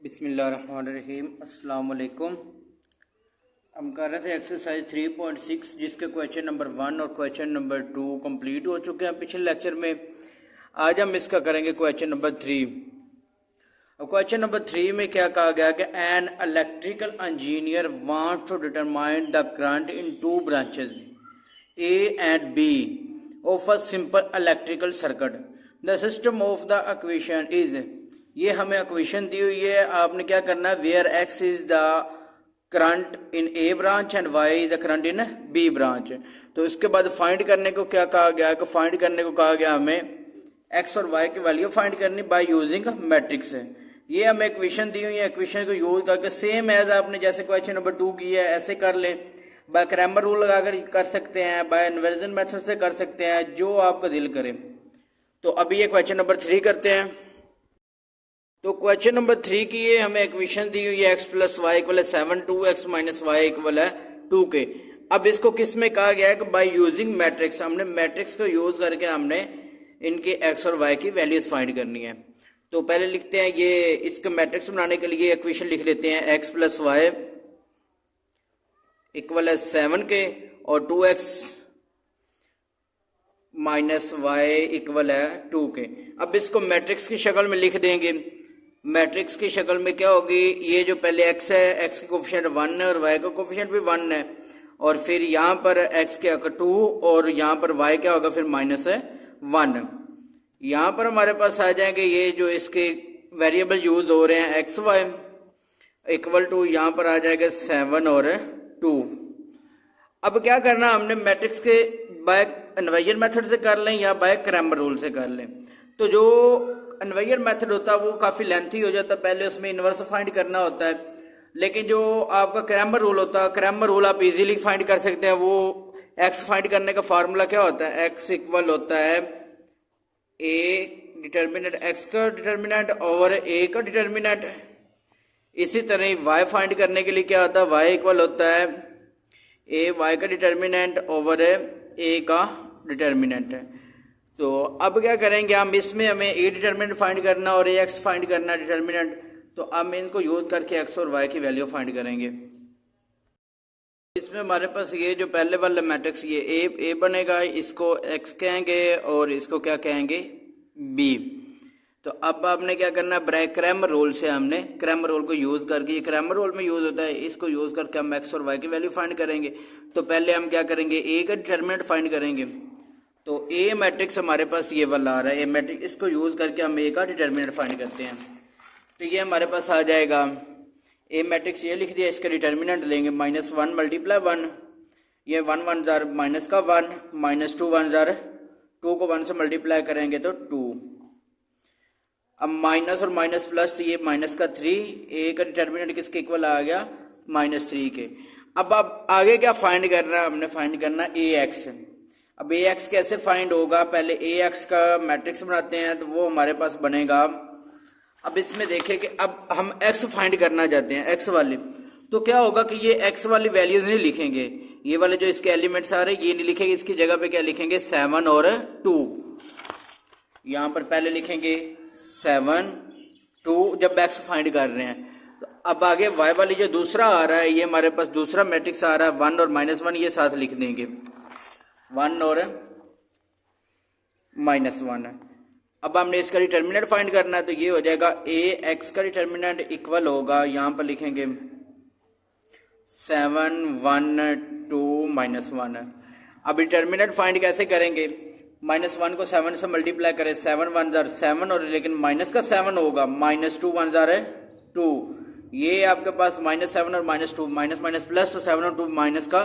बिस्मिल्लाहिर्रहमानिर्रहीम। अस्सलाम वालेकुम। हम कर रहे थे एक्सरसाइज 3.6 जिसके क्वेश्चन नंबर 1 और क्वेश्चन नंबर 2 कंप्लीट हो चुके हैं पिछले लेक्चर में। आज हम इसका करेंगे क्वेश्चन नंबर 3। अब क्वेश्चन नंबर 3 में क्या कहा गया कि an electrical engineer wants to determine the current in two branches A and B of a simple electrical circuit. The system of the equation is, ये हमें इक्वेशन दी हुई है। आपने क्या करना है, where x is the current in A branch and y is the current in B branch. तो इसके बाद फाइंड करने को क्या कहा गया है, फाइंड करने को कहा गया हमें एक्स और वाई की वैल्यू फाइंड करनी बाय यूजिंग मैट्रिक्स। ये हमें इक्वेशन दी हुई है, इक्वेशन को यूज करके सेम एज आपने जैसे क्वेश्चन नंबर 2 किया है ऐसे कर ले। बाय क्रैमर रूल लगाकर कर सकते हैं, बाय इन्वर्जन मेथड से कर सकते हैं, जो आपका दिल करे। तो अभी ये क्वेश्चन नंबर 3 करते हैं। तो क्वेश्चन नंबर 3 की ये हमें इक्वेशन दी हुई है एक्स प्लस वाई इक्वल है 7, 2x माइनस वाई इक्वल है 2 के। अब इसको किस में कहा गया है कि बाय यूजिंग मैट्रिक्स, हमने मैट्रिक्स को यूज करके हमने इनके एक्स और वाई की वैल्यूज फाइंड करनी है। तो पहले लिखते हैं, ये इसका मैट्रिक्स बनाने के लिए इक्वेशन लिख लेते हैं एक्स प्लस वाई इक्वल है 7 के और 2x माइनस वाई इक्वल है 2 के। अब इसको मैट्रिक्स की शक्ल में लिख देंगे। मैट्रिक्स की शक्ल में क्या होगी, ये जो पहले x है, x का कोफिशिएंट 1 है और y का कोफिशिएंट भी 1 है, और फिर यहाँ पर x क्या होगा 2 और यहाँ पर y क्या होगा फिर माइनस है 1। यहाँ पर हमारे पास आ जाएंगे ये जो इसके वेरिएबल यूज हो रहे हैं एक्स वाई इक्वल टू यहाँ पर आ जाएगा 7 और 2। अब क्या करना, हमने मैट्रिक्स के बाय इन्वर्जन मेथड से कर लें या बाय क्रैमर रूल से कर लें। तो जो इन्वर्जन मेथड होता है वो काफी लेंथी हो जाता है, पहले उसमें इनवर्स फाइंड करना होता है। लेकिन जो आपका क्रैमर रूल होता है, क्रैमर रूल आप इजीली फाइंड कर सकते हैं। वो एक्स फाइंड करने का फार्मूला क्या होता है, एक्स इक्वल होता है ए डिटर्मिनेंट एक्स का डिटर्मिनेंट ओवर ए का डिटर्मिनेंट। इसी तरह वाई फाइंड करने के लिए क्या होता है, वाई इक्वल होता है ए वाई का डिटर्मिनेंट ओवर ए का डिटर्मिनेंट। तो अब क्या करेंगे हम, इसमें हमें ए डिटर्मिनेंट फाइंड करना और ए एक्स फाइंड करना डिटर्मिनेंट। तो हम इनको यूज करके एक्स और वाई की वैल्यू फाइंड करेंगे। इसमें हमारे पास ये जो पहले वाला मैट्रिक्स ये ए बनेगा, इसको एक्स कहेंगे और इसको क्या कहेंगे बी। तो अब आपने क्या करना है, क्रैमर रूल से हमने क्रैमर रूल को यूज करके, ये क्रैमर रूल में यूज होता है, इसको यूज करके हम एक्स और वाई की वैल्यू फाइंड करेंगे। तो पहले हम क्या करेंगे, ए का डिटर्मिनेंट फाइंड करेंगे। तो ए मैट्रिक्स हमारे पास ये वाला आ रहा है, ए मैट्रिक्स, इसको यूज करके हम ए का डिटर्मिनेंट फाइंड करते हैं। तो ये हमारे पास आ जाएगा ए मैट्रिक्स, ये लिख दिया, इसका डिटर्मिनेंट लेंगे -1 मल्टीप्लाई 1, ये 1 1 जार माइनस का 1 माइनस 2 1 जार 2 को 1 से मल्टीप्लाई करेंगे तो 2। अब माइनस और माइनस प्लस, तो ये माइनस का 3, ए का डिटर्मिनेंट किसके इक्वल आ गया -3 के। अब आगे क्या फाइंड करना है, हमने फाइंड करना ए एक्स। अब ए एक्स कैसे फाइंड होगा, पहले ए एक्स का मैट्रिक्स बनाते हैं, तो वो हमारे पास बनेगा। अब इसमें देखें कि अब हम एक्स फाइंड करना चाहते हैं, एक्स वाली। तो क्या होगा कि ये एक्स वाली वैल्यूज नहीं लिखेंगे, ये वाले जो इसके एलिमेंट्स आ रहे हैं ये नहीं लिखेंगे, इसकी जगह पे क्या लिखेंगे 7 और 2। यहां पर पहले लिखेंगे 7 2 जब एक्स फाइंड कर रहे हैं। तो अब आगे वाई वाली जो दूसरा आ रहा है, ये हमारे पास दूसरा मैट्रिक्स आ रहा है 1 और -1, ये साथ लिख देंगे 1 और -1। अब हमने इसका डिटर्मिनेंट फाइंड करना है, तो ये हो जाएगा ए एक्स का डिटर्मिनेंट इक्वल होगा, यहां पर लिखेंगे 7 1 2 -1। अब डिटर्मिनेंट फाइंड कैसे करेंगे, -1 को 7 से मल्टीप्लाई करें, 7 1 जार 7 और लेकिन माइनस का 7 होगा, -2 1 जार 2। ये आपके पास -7 और -2 माइनस माइनस प्लस, तो 7 और 2 माइनस का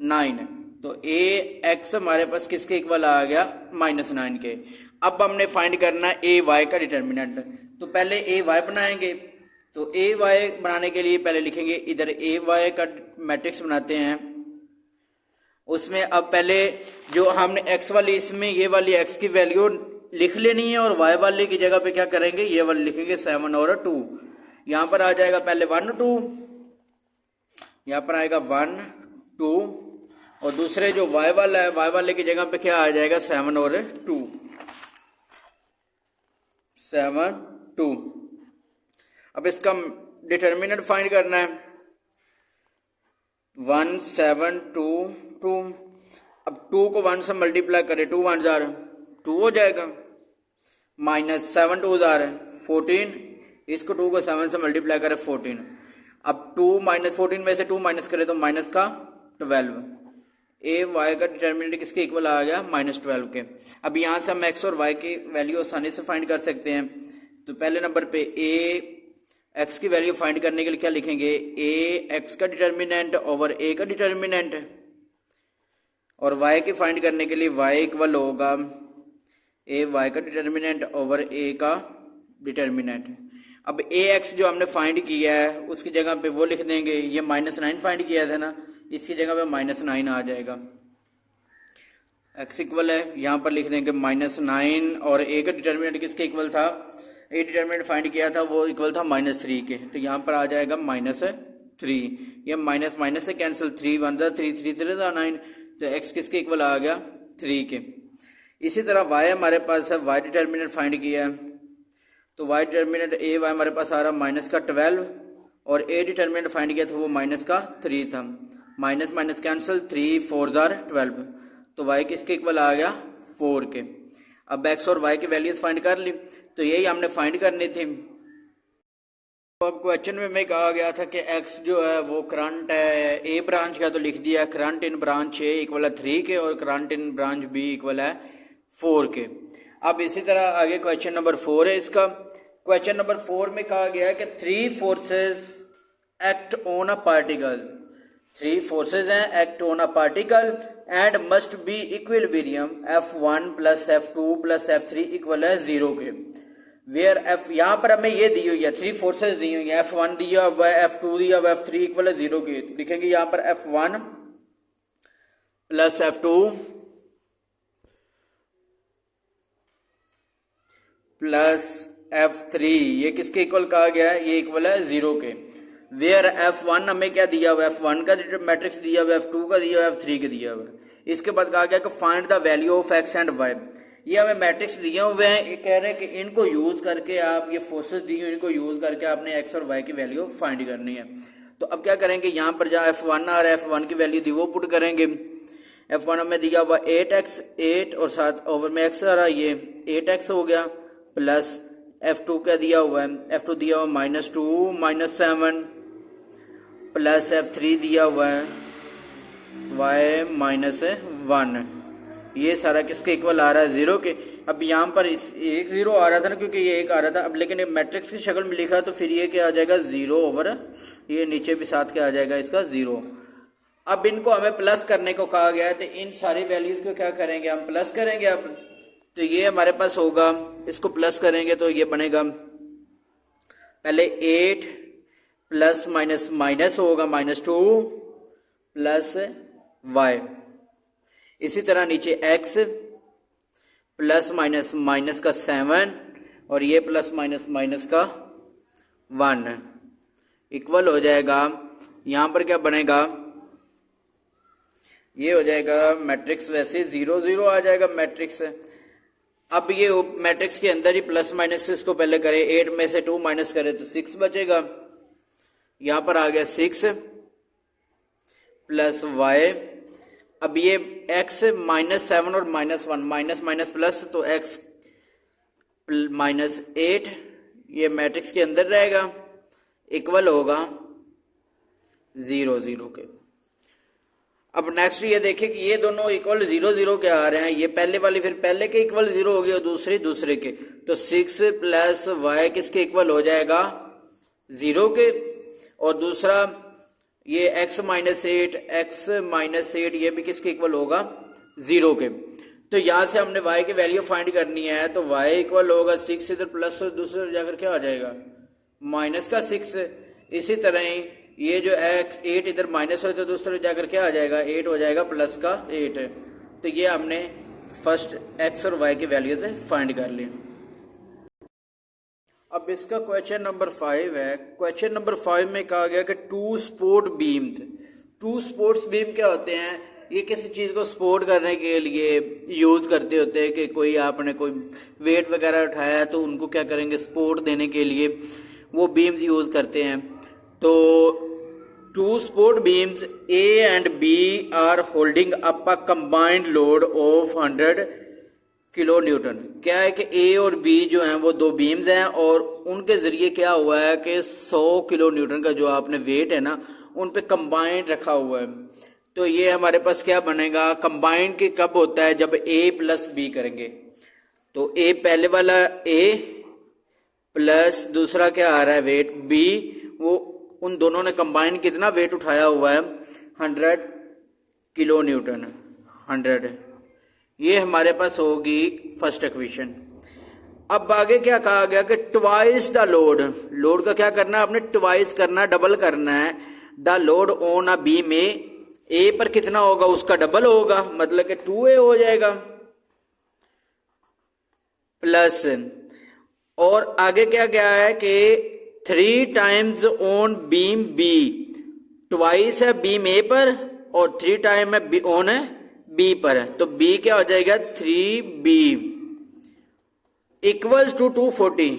9। तो ए एक्स हमारे पास किसके इक्वल आ गया -9 के। अब हमने फाइंड करना ए वाई का डिटर्मिनेंट। तो पहले ए वाई बनाएंगे। तो ए वाई बनाने के लिए पहले लिखेंगे, इधर ए वाई का मैट्रिक्स बनाते हैं, उसमें अब पहले जो हमने एक्स वाली, इसमें ये वाली एक्स की वैल्यू लिख लेनी है और वाई वाले की जगह पे क्या करेंगे, ये वाली लिखेंगे 7 और 2। यहां पर आ जाएगा पहले 1 2, यहां पर आएगा 1 2 और दूसरे जो वाई वाला है, वाई वाले की जगह पे क्या आ जाएगा 7 और 2 7 2। अब इसका डिटर्मिनेंट फाइंड करना है 1 7 2 2। अब 2 को 1 से मल्टीप्लाई करें 2 1 जार 2 हो जाएगा, माइनस 7 2 जार 14, इसको 2 को 7 से मल्टीप्लाई करें 14। अब 2 माइनस 14 में से 2 माइनस करें तो माइनस का 12। ए वाई का डिटर्मिनेंट किसके इक्वल आ गया -12 के। अब यहाँ से हम एक्स और वाई की वैल्यू आसानी से फाइंड कर सकते हैं। तो पहले नंबर पे ए एक्स की वैल्यू फाइंड करने के लिए क्या लिखेंगे, ए एक्स का डिटर्मिनेंट ओवर ए का डिटर्मिनेंट, और वाई की फाइंड करने के लिए वाई इक्वल होगा ए वाई का डिटर्मिनेंट ओवर ए का डिटर्मिनेंट। अब ए एक्स जो हमने फाइंड किया है उसकी जगह पे वो लिख देंगे, ये -9 फाइंड किया था ना, इसकी जगह पे -9 आ जाएगा। एक्स इक्वल है, यहाँ पर लिख देंगे -9, और ए का डिटर्मिनेंट किसके इक्वल था, ए डिटर्मिनेंट फाइंड किया था वो इक्वल था -3 के, तो यहाँ पर आ जाएगा -3। ये माइनस माइनस से कैंसिल, 3 1 3 3 3 9, तो एक्स किसके इक्वल आ गया 3 के। इसी तरह वाई हमारे पास है, वाई डिटर्मिनेंट फाइंड किया है, तो वाई डिटर्मिनेंट ए वाई हमारे पास आ रहा माइनस का 12, और ए डिटर्मिनेंट फाइंड किया था वो माइनस का 3 था, माइनस माइनस कैंसिल, 3 4 12, तो वाई किसके इक्वल आ गया 4 के। अब एक्स और वाई की वैल्यूज फाइंड कर ली, तो यही हमने फाइंड करनी थी। तो अब क्वेश्चन में कहा गया था कि एक्स जो है वो करंट है ए ब्रांच का, तो लिख दिया current in branch A equal है 3 के, और current in branch B equal है 4 के। अब इसी तरह आगे क्वेश्चन नंबर 4 है इसका। क्वेश्चन नंबर 4 में कहा गया है कि 3 forces act on a particle, 3 forces हैं act on a particle and must be equilibrium F1 plus F2 plus F3 equal है 0 के। वेयर F, यहाँ पर हमें ये दी हुई है 3 फोर्सेस दी हुई है, F1 दिया हुआ है, F2 दिया हुआ है, F3 इक्वल है 0 के। लिखेंगे यहाँ पर F1 plus F2 plus F3, ये किसके इक्वल कहा गया है, ये इक्वल है 0 के। वेयर F1 हमें क्या दिया हुआ है, F1 का मैट्रिक्स दिया हुआ है, F2 का दिया हुआ है, F3 का दिया हुआ है। इसके बाद कहा गया कि find the value of x and y, ये हमें मैट्रिक्स दिए हुए हैं, ये कह रहे हैं कि इनको यूज करके आप, ये फोर्सेस दी हुई इनको यूज करके आपने एक्स और वाई की वैल्यू फाइंड करनी है। तो अब क्या करेंगे, यहाँ पर जहाँ F1 आ रहा है F1 की वैल्यू दी वो पुट करेंगे। F1 हमें दिया हुआ 8x 8 और साथ ओवर में x आ रहा है, ये 8x हो गया, प्लस F2 क्या दिया हुआ है, F2 दिया हुआ -2 -7 प्लस F3 दिया हुआ है y -1, ये सारा किसके इक्वल आ रहा है 0 के। अब यहाँ पर इस एक 0 आ रहा था ना, क्योंकि ये एक आ रहा था, अब लेकिन मैट्रिक्स की शक्ल में लिखा तो फिर ये क्या आ जाएगा 0 ओवर, ये नीचे भी साथ क्या आ जाएगा इसका 0। अब इनको हमें प्लस करने को कहा गया है, तो इन सारी वैल्यूज को क्या करेंगे हम प्लस करेंगे। अब तो ये हमारे पास होगा, इसको प्लस करेंगे तो ये बनेगा पहले 8 प्लस माइनस माइनस होगा -2 प्लस y, इसी तरह नीचे x प्लस माइनस माइनस का 7 और ये प्लस माइनस माइनस का 1 इक्वल हो जाएगा। यहाँ पर क्या बनेगा, ये हो जाएगा मैट्रिक्स वैसे 0 0 आ जाएगा मैट्रिक्स। अब ये मैट्रिक्स के अंदर ही प्लस माइनस इसको पहले करें, 8 में से 2 माइनस करें तो 6 बचेगा, यहाँ पर आ गया 6 प्लस y। अब ये x -7 और -1 माइनस माइनस प्लस, तो x -8 ये मैट्रिक्स के अंदर रहेगा, इक्वल होगा 0 0 के। अब नेक्स्ट ये देखें कि ये दोनों इक्वल 0 0 के आ रहे हैं, ये पहले वाली फिर पहले के इक्वल 0 हो गया और दूसरे दूसरे के, तो 6 प्लस y किसके इक्वल हो जाएगा 0 के, और दूसरा ये x -8 ये भी किसके इक्वल होगा 0 के। तो यहाँ से हमने y की वैल्यू फाइंड करनी है, तो y इक्वल होगा 6 इधर प्लस और दूसरे जाकर क्या आ जाएगा माइनस का 6। इसी तरह ही ये जो x 8 इधर माइनस हो तो दूसरे जाकर क्या आ जाएगा 8 हो जाएगा प्लस का 8। तो ये हमने फर्स्ट x और y की वैल्यू से फाइंड कर ली। अब इसका क्वेश्चन नंबर 5 है। क्वेश्चन नंबर 5 में कहा गया कि 2 सपोर्ट बीम, 2 सपोर्ट्स बीम क्या होते हैं, ये किसी चीज को सपोर्ट करने के लिए यूज करते होते हैं कि कोई आपने कोई वेट वगैरह उठाया तो उनको क्या करेंगे सपोर्ट देने के लिए वो बीम्स यूज करते हैं। तो two support beams A and B are holding up a combined load of 100 kilonewton. क्या है कि ए और बी जो हैं वो दो बीम्स हैं और उनके जरिए क्या हुआ है कि 100 किलो न्यूटन का जो आपने वेट है ना उन पे कंबाइंड रखा हुआ है। तो ये हमारे पास क्या बनेगा, कंबाइंड के कब होता है, जब ए प्लस बी करेंगे। तो ए पहले वाला ए प्लस दूसरा क्या आ रहा है वेट बी, वो उन दोनों ने कंबाइन कितना वेट उठाया हुआ है 100 किलो न्यूटन 100। ये हमारे पास होगी फर्स्ट इक्वेशन। अब आगे क्या कहा गया कि ट्वाइस द लोड, लोड का क्या करना है आपने, ट्वाइस करना, डबल करना है। The load on a B में ए पर कितना होगा उसका डबल होगा, मतलब कि 2a हो जाएगा प्लस, और आगे क्या क्या है कि 3 times on beam B, twice है बीम ए पर और 3 टाइम है ऑन है बी पर है। तो बी क्या हो जाएगा 3b इक्वल्स टू 240।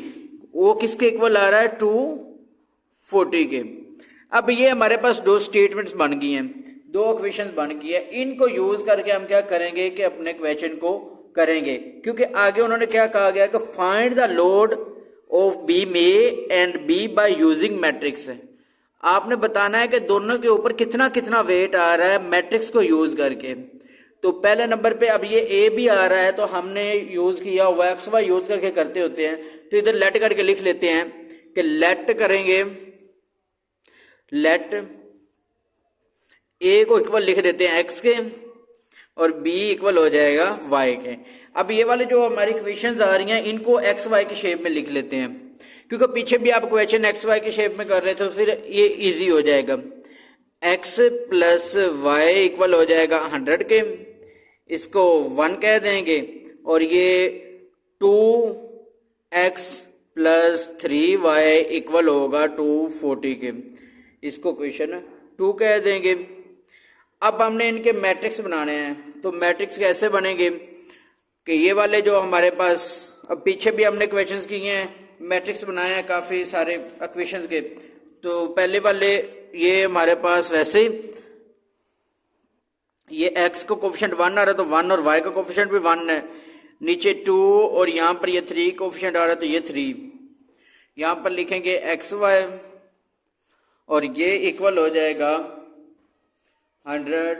वो किसके इक्वल आ रहा है 240 के। अब ये हमारे पास दो स्टेटमेंट्स बन गई हैं, दो इक्वेशंस बन गई है। इनको यूज करके हम क्या करेंगे कि अपने क्वेश्चन को करेंगे, क्योंकि आगे उन्होंने क्या कहा गया कि find the load of beam A and B by using matrix. आपने बताना है कि दोनों के ऊपर कितना कितना वेट आ रहा है मैट्रिक्स को यूज करके। तो पहले नंबर पे अब ये ए भी आ रहा है तो हमने यूज किया हुआ एक्स वाई यूज करके करते होते हैं। तो इधर लेट करके लिख लेते हैं कि लेट करेंगे, लेट ए को इक्वल लिख देते हैं एक्स के और बी इक्वल हो जाएगा वाई के। अब ये वाले जो हमारी इक्वेशंस आ रही हैं इनको एक्स वाई की शेप में लिख लेते हैं, क्योंकि पीछे भी आप क्वेश्चन एक्स वाई की शेप में कर रहे थे तो फिर ये इजी हो जाएगा। एक्स प्लस वाई इक्वल हो जाएगा 100 के, इसको 1 कह देंगे, और ये 2x प्लस 3y इक्वल होगा 240 के, इसको क्वेश्चन 2 कह देंगे। अब हमने इनके मैट्रिक्स बनाने हैं, तो मैट्रिक्स कैसे बनेंगे कि ये वाले जो हमारे पास, अब पीछे भी हमने क्वेश्चंस किए हैं, मैट्रिक्स बनाए हैं काफी सारे इक्वेशंस के। तो पहले वाले ये हमारे पास वैसे ही ये x को कोफिशिएंट 1 आ रहा है तो 1 और y का कोफिशिएंट भी 1 है, नीचे 2 और यहाँ पर ये 3 कोफिशिएंट आ रहा है तो ये 3, यहाँ पर लिखेंगे एक्स वाई और ये इक्वल हो जाएगा 100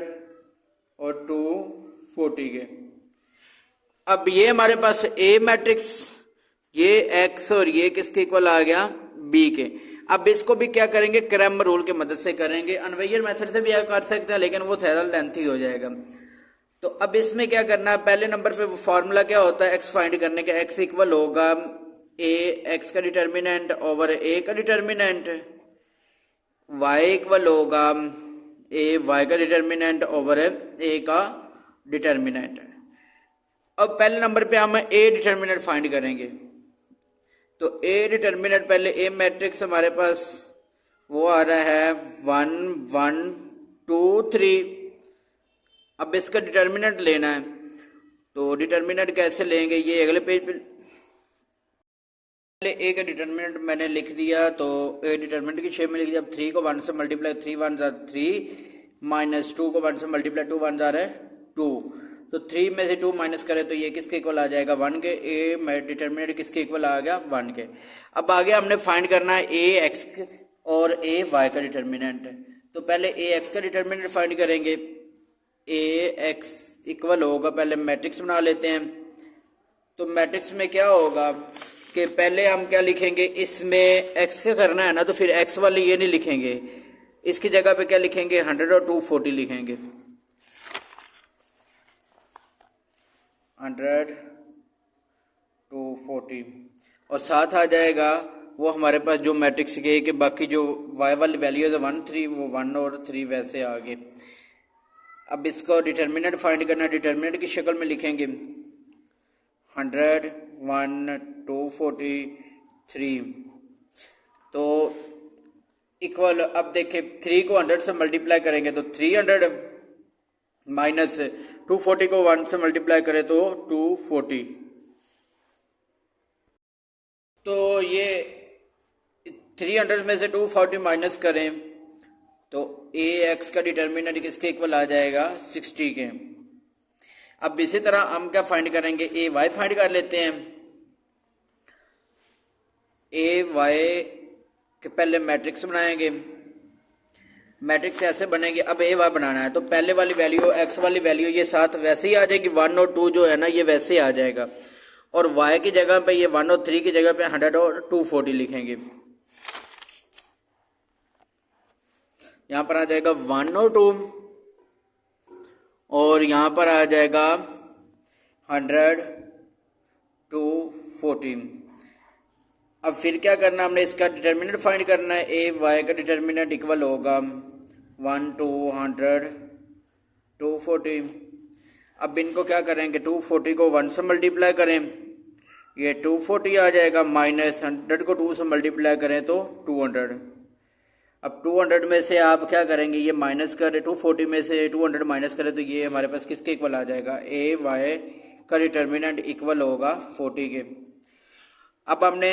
और 240 के। अब ये हमारे पास A मैट्रिक्स, ये x और ये किसके इक्वल आ गया B के। अब इसको भी क्या करेंगे, क्रैमर रूल की मदद से करेंगे, अनवेयर मेथड से भी कर सकते हैं लेकिन वो थोड़ा लेंथी हो जाएगा। तो अब इसमें क्या करना है, पहले नंबर पे फॉर्मूला क्या होता है x फाइंड करने का, x इक्वल होगा a x का डिटर्मिनेंट ओवर a का डिटर्मिनेंट, y इक्वल होगा a y का डिटर्मिनेंट ओवर a का डिटर्मिनेंट। अब पहले नंबर पे हम a डिटर्मिनेंट फाइंड करेंगे, तो a डिटर्मिनेंट पहले a मैट्रिक्स हमारे पास वो आ रहा है 1 1 2 3। अब इसका डिटर्मिनेंट लेना है, तो डिटर्मिनेंट कैसे लेंगे, ये अगले पेज पे पहले a का डिटर्मिनेंट मैंने लिख दिया, तो a डिटर्मिनेंट की शेप में लिख दिया। 3 को 1 से मल्टीप्लाई 3 1 जा 3 माइनस 2 को 1 से मल्टीप्लाई 2 1 जा रहा है 2, तो 3 में से 2 माइनस करें तो ये किसके इक्वल आ जाएगा 1 के। a डिटर्मिनेंट किसके इक्वल आ गया 1 के। अब आगे हमने फाइंड करना है a x और a y का डिटर्मिनेंट। तो पहले a x का डिटर्मिनेंट फाइंड करेंगे, a x इक्वल होगा, पहले मैट्रिक्स बना लेते हैं। तो मैट्रिक्स में क्या होगा कि पहले हम क्या लिखेंगे, इसमें x का करना है ना तो फिर x वाले ये नहीं लिखेंगे, इसकी जगह पे क्या लिखेंगे 100 और 240 लिखेंगे, 100 240, और साथ आ जाएगा वो हमारे पास जो मैट्रिक्स के कि बाकी जो y वाली वैल्यू है 1 3 वो 1 और 3 वैसे आगे। अब इसको डिटर्मिनेंट फाइंड करना, डिटर्मिनेंट की शक्ल में लिखेंगे 100 1 240 3, तो इक्वल, अब देखिए 3 को 100 से मल्टीप्लाई करेंगे तो 300 माइनस 240 को 1 से मल्टीप्लाई करें तो 240, तो ये 300 में से 240 माइनस करें तो ए एक्स का डिटर्मिनेंट किसके इक्वल आ जाएगा 60 के। अब इसी तरह हम क्या फाइंड करेंगे, ए वाई फाइंड कर लेते हैं। ए वाई के पहले मैट्रिक्स बनाएंगे, मैट्रिक्स ऐसे बनेगी। अब ए वाई बनाना है तो पहले वाली वैल्यू एक्स वाली वैल्यू ये साथ वैसे ही आ जाएगी, 1 और 2 जो है ना ये वैसे ही आ जाएगा, और वाई की जगह पे ये 1 और 3 की जगह पे 100 और 240 लिखेंगे। यहाँ पर आ जाएगा 1 और 2 और यहाँ पर आ जाएगा 100 240। अब फिर क्या करना, हमने इसका डिटर्मिनेंट फाइंड करना है। ए वाई का डिटर्मिनेंट इक्वल होगा 1 200 240। अब इनको क्या करेंगे, 240 को 1 से मल्टीप्लाई करें, ये 240 आ जाएगा, माइनस 100 को 2 से मल्टीप्लाई करें तो 200। अब 200 में से आप क्या करेंगे, ये माइनस करें, 240 में से 200 माइनस करें तो ये हमारे पास किसके इक्वल आ जाएगा, ए वाई का डिटर्मिनेंट इक्वल होगा 40 के। अब हमने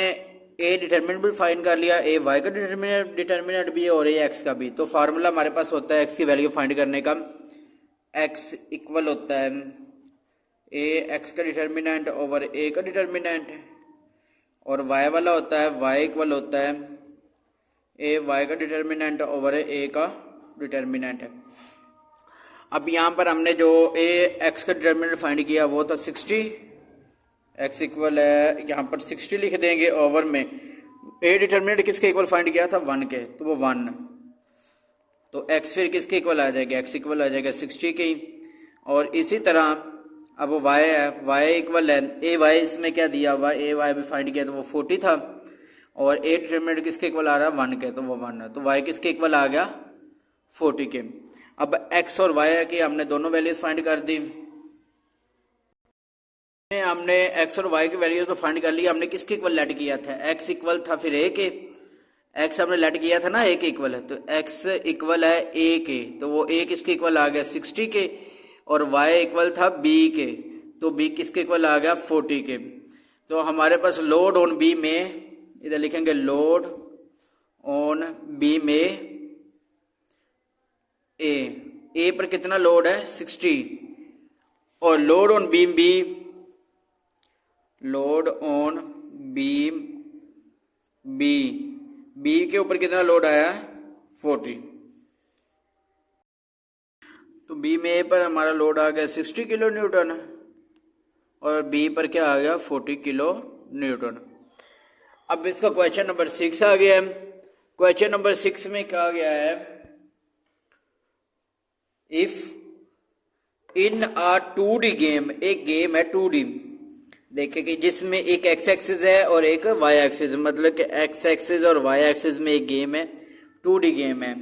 ए डिटर्मिनेंट भी फाइंड कर लिया, ए वाई का डिटर्मिनेंट भी है और ए एक्स का भी। तो फार्मूला हमारे पास होता है एक्स की वैल्यू फाइंड करने का, एक्स इक्वल होता है ए एक्स का डिटर्मिनेंट ओवर ए का डिटर्मिनेंट, और वाई वाला होता है वाई इक्वल होता है ए वाई का डिटर्मिनेंट ओवर ए का डिटर्मिनेंट है। अब यहाँ पर हमने जो ए एक्स का डिटर्मिनेंट फाइंड किया वो था 60, एक्स इक्वल है यहाँ पर 60 लिख देंगे, ओवर में ए डिटर्मिनेंट किसके इक्वल फाइंड किया था 1 के, तो वो 1, तो एक्स फिर किसके इक्वल आ जाएगा, एक्स इक्वल आ जाएगा 60 के। और इसी तरह अब वाई है, वाई इक्वल है ए वाई, इसमें क्या दिया हुआ ए वाई भी फाइंड किया तो वो 40 था, और ए डिटर्मिनेंट किसके इक्वल आ रहा है 1 के, तो वो 1 है, तो वाई किसके इक्वल आ गया 40 के। अब एक्स और वाई की हमने दोनों वैल्यूज फाइंड कर दी, हमने एक्स और वाई की वैल्यूज तो फाइंड कर लिया। हमने किसके इक्वल लेट किया था, एक्स इक्वल था फिर ए के, एक्स हमने लेट किया था ना ए के इक्वल है, तो एक्स इक्वल है ए के, तो वो ए किसके इक्वल आ गया 60 के, और वाई इक्वल था बी के, तो बी किसके इक्वल आ गया 40 के। तो हमारे पास लोड ऑन बी में, इधर लिखेंगे लोड ऑन बी में ए पर कितना लोड है 60, और load on beam B, load on beam B के ऊपर कितना लोड आया 40, तो बी में ए पर हमारा लोड आ गया 60 किलो न्यूटन और बी पर क्या आ गया 40 किलो न्यूटन। अब इसका क्वेश्चन नंबर 6 आ गया है। क्वेश्चन नंबर 6 में कहा गया है, if in a 2D game, एक गेम है 2D, देखिए कि जिसमें एक एक्स एक्सिस है और एक वाई एक्सिस, मतलब कि एक्स एक्सिस और वाई एक्सिस में एक गेम है, 2D गेम है।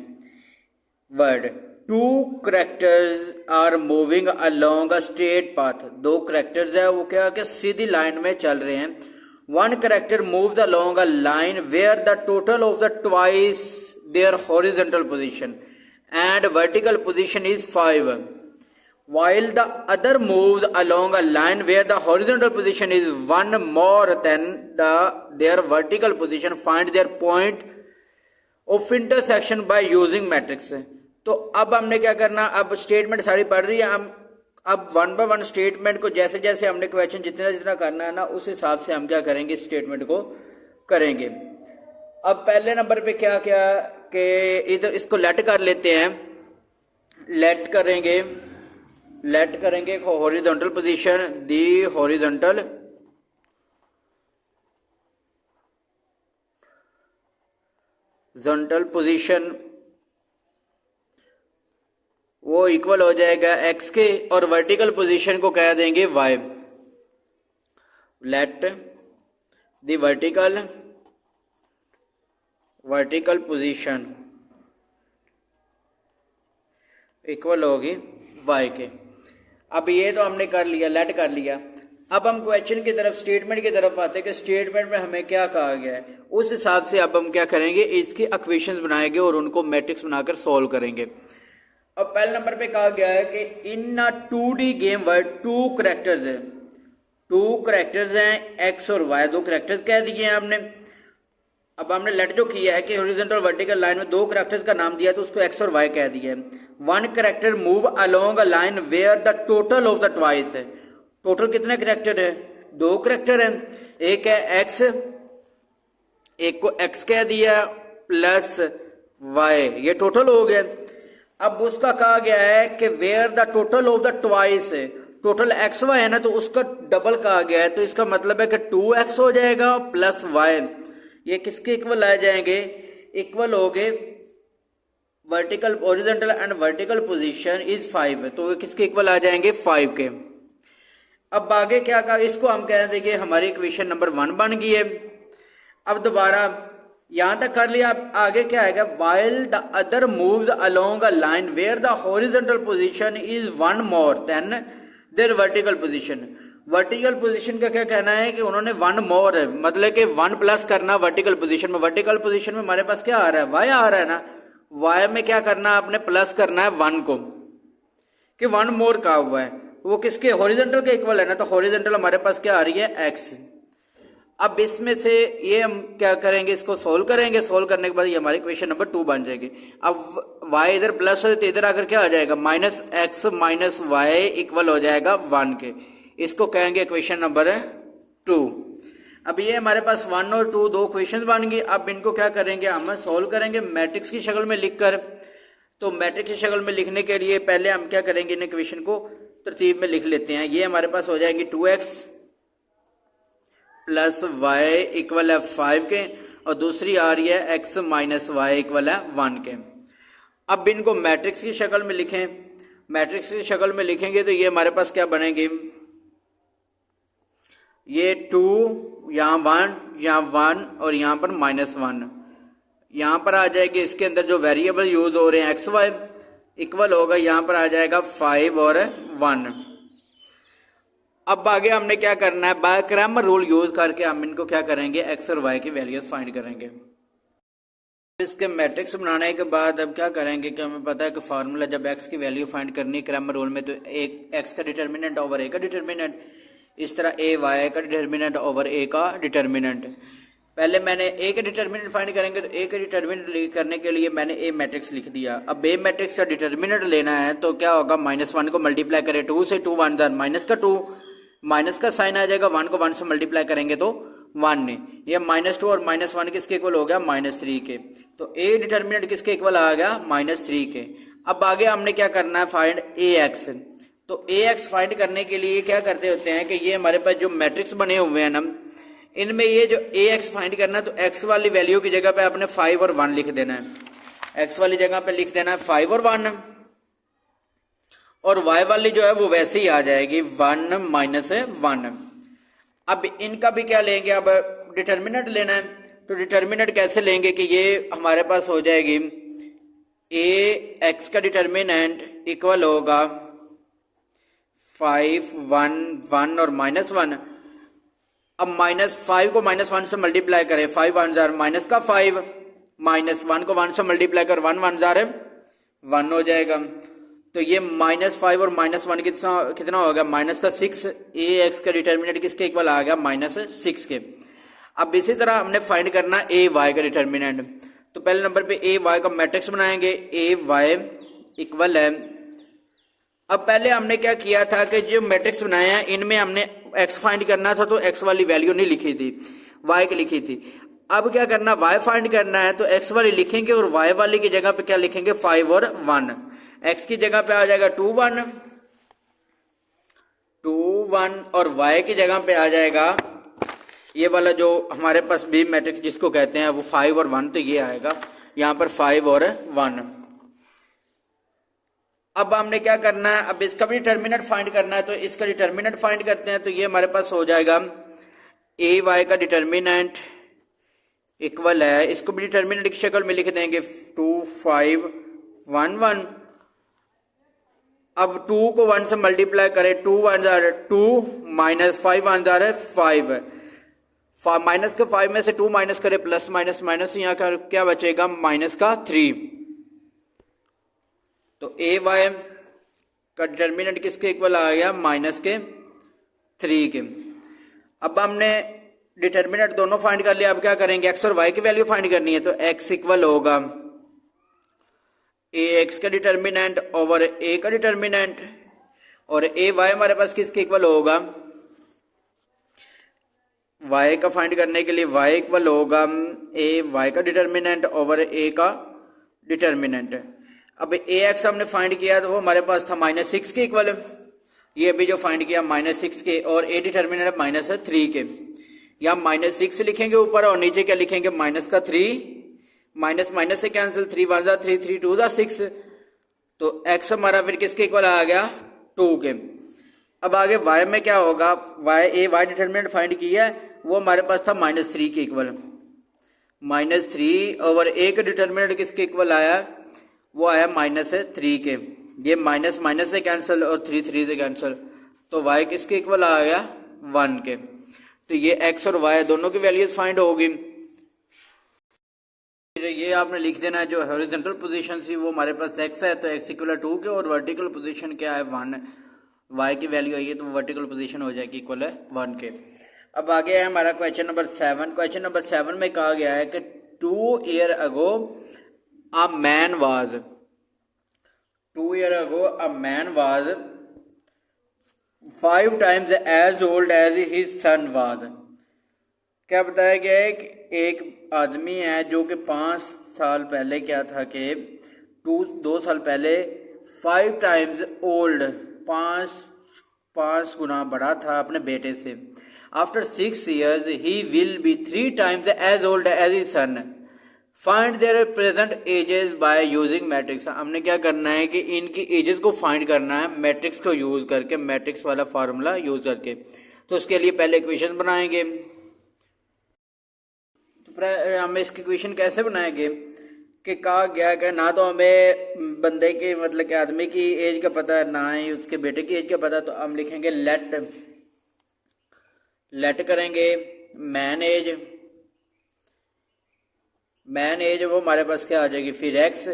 Word 2 characters are moving along a straight path, 2 characters है वो क्या कि सीधी लाइन में चल रहे हैं। 1 character moves along a line where the total of the twice their horizontal position and vertical position is 5, while the other moves along a line where the horizontal position is 1 more than their vertical position. Find their point of intersection by using matrix. तो अब हमने क्या करना, अब statement सारी पढ़ रही है, हम अब 1 बाय 1 स्टेटमेंट को जैसे जैसे हमने क्वेश्चन जितना जितना करना है ना उस हिसाब से हम क्या करेंगे स्टेटमेंट को करेंगे। अब पहले नंबर पे क्या क्या कि इधर इसको लेट कर लेते हैं, लेट करेंगे हॉरिजॉन्टल पोजीशन, दी हॉरिजॉन्टल पोजीशन वो इक्वल हो जाएगा एक्स के, और वर्टिकल पोजीशन को कह देंगे y. Let the vertical position equal होगी वाई के। अब ये तो हमने कर लिया, लेट कर लिया। अब हम क्वेश्चन की तरफ, स्टेटमेंट की तरफ आते हैं कि स्टेटमेंट में हमें क्या कहा गया है, उस हिसाब से अब हम क्या करेंगे, इसकी इक्वेशंस बनाएंगे और उनको मैट्रिक्स बनाकर सॉल्व करेंगे। अब पहले नंबर पे कहा गया है कि इन अ 2D गेम वर्ड 2 कैरेक्टर्स है, 2 कैरेक्टर्स हैं एक्स और वाई, 2 कैरेक्टर्स कह दिए हैं हमने। अब हमने लेट जो किया है कि हॉरिजॉन्टल वर्टिकल लाइन में दो कैरेक्टर्स का नाम दिया है तो उसको एक्स और वाई कह दिया है। One character move along a line where the total of the twice है। टोटल कितने कैरेक्टर है? दो कैरेक्टर है, एक है एक्स, एक को एक्स कह दिया प्लस वाई, ये टोटल हो गया। अब उसका कहा गया है कि where the total of the twice है, टोटल एक्स वाई है ना, तो उसका डबल कहा गया है, तो इसका मतलब है कि 2x हो जाएगा प्लस वाई। ये किसके इक्वल आ जाएंगे? इक्वल हो गए vertical horizontal and vertical position is 5 है, तो ये किसके इक्वल आ जाएंगे? 5 के। अब आगे क्या कहा, इसको हम कह देंगे हमारी इक्वेशन नंबर 1 बन गई है। अब दोबारा यहां तक कर लिया, अब आगे क्या आएगा? While the other moves along a line where the horizontal position is 1 more than their vertical position. Vertical position का क्या कहना है कि उन्होंने 1 मोर है, मतलब कि 1 प्लस करना वर्टिकल पोजीशन में। वर्टिकल पोजीशन में हमारे पास क्या आ रहा है? वाई आ रहा है ना, वाई में क्या करना है? आपने प्लस करना है 1 को, कि 1 मोर कहा हुआ है, वो किसके? हॉरिजॉन्टल के इक्वल है ना, तो हॉरिजॉन्टल हमारे पास क्या आ रही है? एक्स। अब इसमें से ये हम क्या करेंगे? इसको सोल्व करेंगे, सोल्व करने के बाद ये हमारी इक्वेशन नंबर 2 बन जाएगी। अब y इधर प्लस है तो इधर आकर क्या आ जाएगा? Minus x minus y equal हो जाएगा 1 के। इसको कहेंगे इक्वेशन नंबर 2। अब ये हमारे पास 1 और 2 दो इक्वेशन बन गई। अब इनको क्या करेंगे? हम सोल्व करेंगे मैट्रिक्स की शक्ल में लिखकर। तो मैट्रिक्स की शक्ल में लिखने के लिए पहले हम क्या करेंगे? इन इक्वेशन को तरतीब में लिख लेते हैं। ये हमारे पास हो जाएगी 2x प्लस वाई इक्वल है 5 के, और दूसरी आ रही है x माइनस वाई इक्वल है 1 के। अब इनको मैट्रिक्स की शक्ल में लिखें। मैट्रिक्स की शक्ल में लिखेंगे तो ये हमारे पास क्या बनेगी? ये 2, यहाँ 1, यहाँ 1 और यहाँ पर -1 यहाँ पर आ जाएगी। इसके अंदर जो वेरिएबल यूज हो रहे हैं एक्स वाई इक्वल होगा, यहाँ पर आ जाएगा 5 और 1। अब आगे हमने क्या करना है? बाय क्रैमर रूल यूज करके हम इनको क्या करेंगे? एक्स और वाई की वैल्यूज फाइंड करेंगे। इसके मैट्रिक्स बनाने के बाद अब क्या करेंगे कि हमें पता है कि फार्मूला जब एक्स की वैल्यू फाइंड करनी है क्रैमर रूल में, तो एक एक्स का डिटर्मिनेंट ओवर ए का डिटर्मिनेंट, इस तरह ए वाई का डिटर्मिनेंट ओवर ए का डिटर्मिनेंट। पहले मैंने ए का डिटर्मिनेंट फाइंड करेंगे, तो ए का डिटर्मिनेंट करने के लिए मैंने ए मैट्रिक्स लिख दिया। अब ए मैट्रिक्स का डिटर्मिनेंट लेना है तो क्या होगा? -1 को मल्टीप्लाई करें 2 से, 2 1 जार माइनस का 2, माइनस का साइन आ जाएगा, 1 को 1 से मल्टीप्लाई करेंगे तो 1 ने, ये -2 और -1 किसके इक्वल हो गया? -3 के। तो ए डिटर्मिनेंट किसके इक्वल आ गया? -3 के। अब आगे हमने क्या करना है? फाइंड ए एक्स। तो ए एक्स फाइंड करने के लिए क्या करते होते हैं कि ये हमारे पास जो मैट्रिक्स बने हुए हैं ना, इनमें ये जो ए एक्स फाइंड करना है, तो एक्स वाली वैल्यू की जगह पे आपने 5 और 1 लिख देना है। एक्स वाली जगह पे लिख देना है 5 और 1, और y वाली जो है वो वैसे ही आ जाएगी 1 माइनस 1। अब इनका भी क्या लेंगे? अब डिटर्मिनेंट लेना है, तो डिटर्मिनेंट कैसे लेंगे कि ये हमारे पास हो जाएगी ए एक्स का डिटर्मिनेंट इक्वल होगा 5 1 1 और -1। अब -5 को -1 से मल्टीप्लाई करें, 5 1 जार माइनस का 5, -1 को 1 से मल्टीप्लाई कर 1 1 जार 1 हो जाएगा। तो ये -5 और -1 कितना होगा? माइनस का 6। ए एक्स का डिटर्मिनेंट किसके इक्वल आ गया? -6 के। अब इसी तरह हमने फाइंड करना ए वाई का डिटर्मिनेंट। तो पहले नंबर पे ए वाई का मैट्रिक्स बनाएंगे, ए वाई इक्वल है। अब पहले हमने क्या किया था कि जो मैट्रिक्स बनाए हैं इनमें हमने एक्स फाइंड करना था, तो एक्स वाली वैल्यू नहीं लिखी थी, वाई की लिखी थी। अब क्या करना? वाई फाइंड करना है, तो एक्स वाली लिखेंगे और वाई वाली की जगह पे क्या लिखेंगे? 5 और 1। एक्स की जगह पे आ जाएगा 2 1 और वाई की जगह पे आ जाएगा ये वाला जो हमारे पास बी मैट्रिक्स जिसको कहते हैं वो 5 और 1, तो ये आएगा यहाँ पर 5 और 1। अब हमने क्या करना है? अब इसका भी डिटर्मिनेंट फाइंड करना है, तो इसका डिटर्मिनेंट फाइंड करते हैं। तो ये हमारे पास हो जाएगा ए वाई का डिटर्मिनेंट इक्वल है, इसको भी डिटर्मिनेंट की शक्ल में लिख देंगे 2 5 1 1। अब 2 को 1 से मल्टीप्लाई करें, 2 1 जार 2 माइनस 5 1 जार 5, माइनस के 5 में से 2 माइनस करें, प्लस माइनस माइनस, यहाँ का क्या बचेगा? माइनस का 3। तो ए वाई का डिटर्मिनेंट किसके इक्वल आ गया? -3 के। अब हमने डिटर्मिनेंट दोनों फाइंड कर लिया। अब क्या करेंगे, एक्स और वाई की वैल्यू फाइंड करनी है। तो एक्स इक्वल होगा ए एक्स का डिटर्मिनेंट ओवर ए का डिटर्मिनेंट, और ए वाई हमारे पास किसके इक्वल होगा, वाई का फाइंड करने के लिए वाई इक्वल होगा ए वाई का डिटर्मिनेंट ओवर ए का डिटर्मिनेंट। अब ए एक्स हमने फाइंड किया तो वो हमारे पास था -6 के इक्वल, ये अभी जो फाइंड किया -6 के, और ए डिटर्मिनेंट -3 के। यहाँ -6 लिखेंगे ऊपर और नीचे क्या लिखेंगे, -3, माइनस माइनस से कैंसिल, 3 1 जा 3, 3 2 जा 6, तो x हमारा फिर किसके इक्वल आ गया, 2 के। अब आगे y में क्या होगा, y डिटर्मिनेंट फाइंड किया है, वो हमारे पास था -3 के इक्वल, -3 ओवर a का डिटर्मिनेंट किसके इक्वल आया, वो आया -3 के। ये माइनस माइनस से कैंसिल और 3 3 से कैंसिल, तो y किसके इक्वल आ गया, 1 के। तो ये x और y दोनों की वैल्यूज फाइंड होगी। ये आपने लिख देना है, जो हॉरिजॉन्टल पोजीशन थी वो हमारे पास x है, तो x इक्वल 2 के, और वर्टिकल पोजीशन क्या है 1, y की वैल्यू आई है, तो वर्टिकल पोजीशन हो जाएगी इक्वल है 1 के। अब आगे है हमारा क्वेश्चन नंबर 7। क्वेश्चन नंबर 7 में कहा गया है कि 2 year ago a man was 5 times as old as his son was। क्या बताया गया है कि एक आदमी है जो कि 5 साल पहले क्या था कि 2 साल पहले 5 टाइम्स ओल्ड, 5 गुना बड़ा था अपने बेटे से। After 6 years he will be 3 times as old as his son. Find their present ages by using matrix. हमने क्या करना है कि इनकी एजेस को फाइंड करना है मैट्रिक्स को यूज करके, मैट्रिक्स वाला फार्मूला यूज करके। तो उसके लिए पहले इक्वेशन बनाएंगे। हम इसकी इक्वेशन कैसे बनाएंगे कि कहा गया कि ना तो हमें बंदे के मतलब कि आदमी की एज का पता है, ना ही उसके बेटे की एज का पता, तो हम लिखेंगे लेट करेंगे मैन एज वो हमारे पास क्या आ जाएगी फिर x।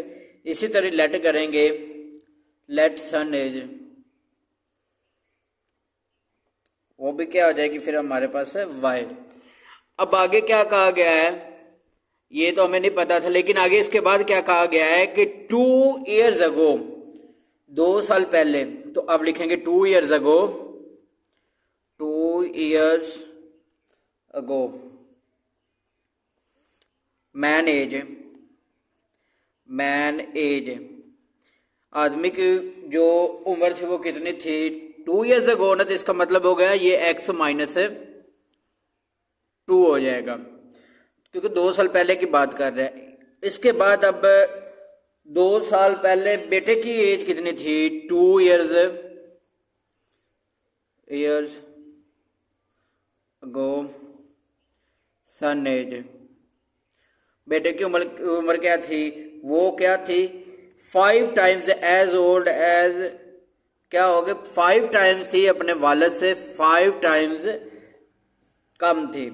इसी तरह लेट करेंगे लेट सन एज, वो भी क्या हो जाएगी फिर हमारे पास है y। अब आगे क्या कहा गया है ये तो हमें नहीं पता था, लेकिन आगे इसके बाद क्या कहा गया है कि 2 years ago, 2 साल पहले। तो अब लिखेंगे 2 years ago, 2 years ago man age, आदमी की जो उम्र थी वो कितनी थी, 2 years ago ना, तो इसका मतलब हो गया ये x -2 हो जाएगा, क्योंकि 2 साल पहले की बात कर रहे हैं। इसके बाद अब 2 साल पहले बेटे की एज कितनी थी, 2 years ago सन एज। बेटे की उम्र क्या थी, वो क्या थी 5 टाइम्स एज ओल्ड एज, क्या हो गया 5 टाइम्स थी अपने वालिद से 5 टाइम्स कम थी,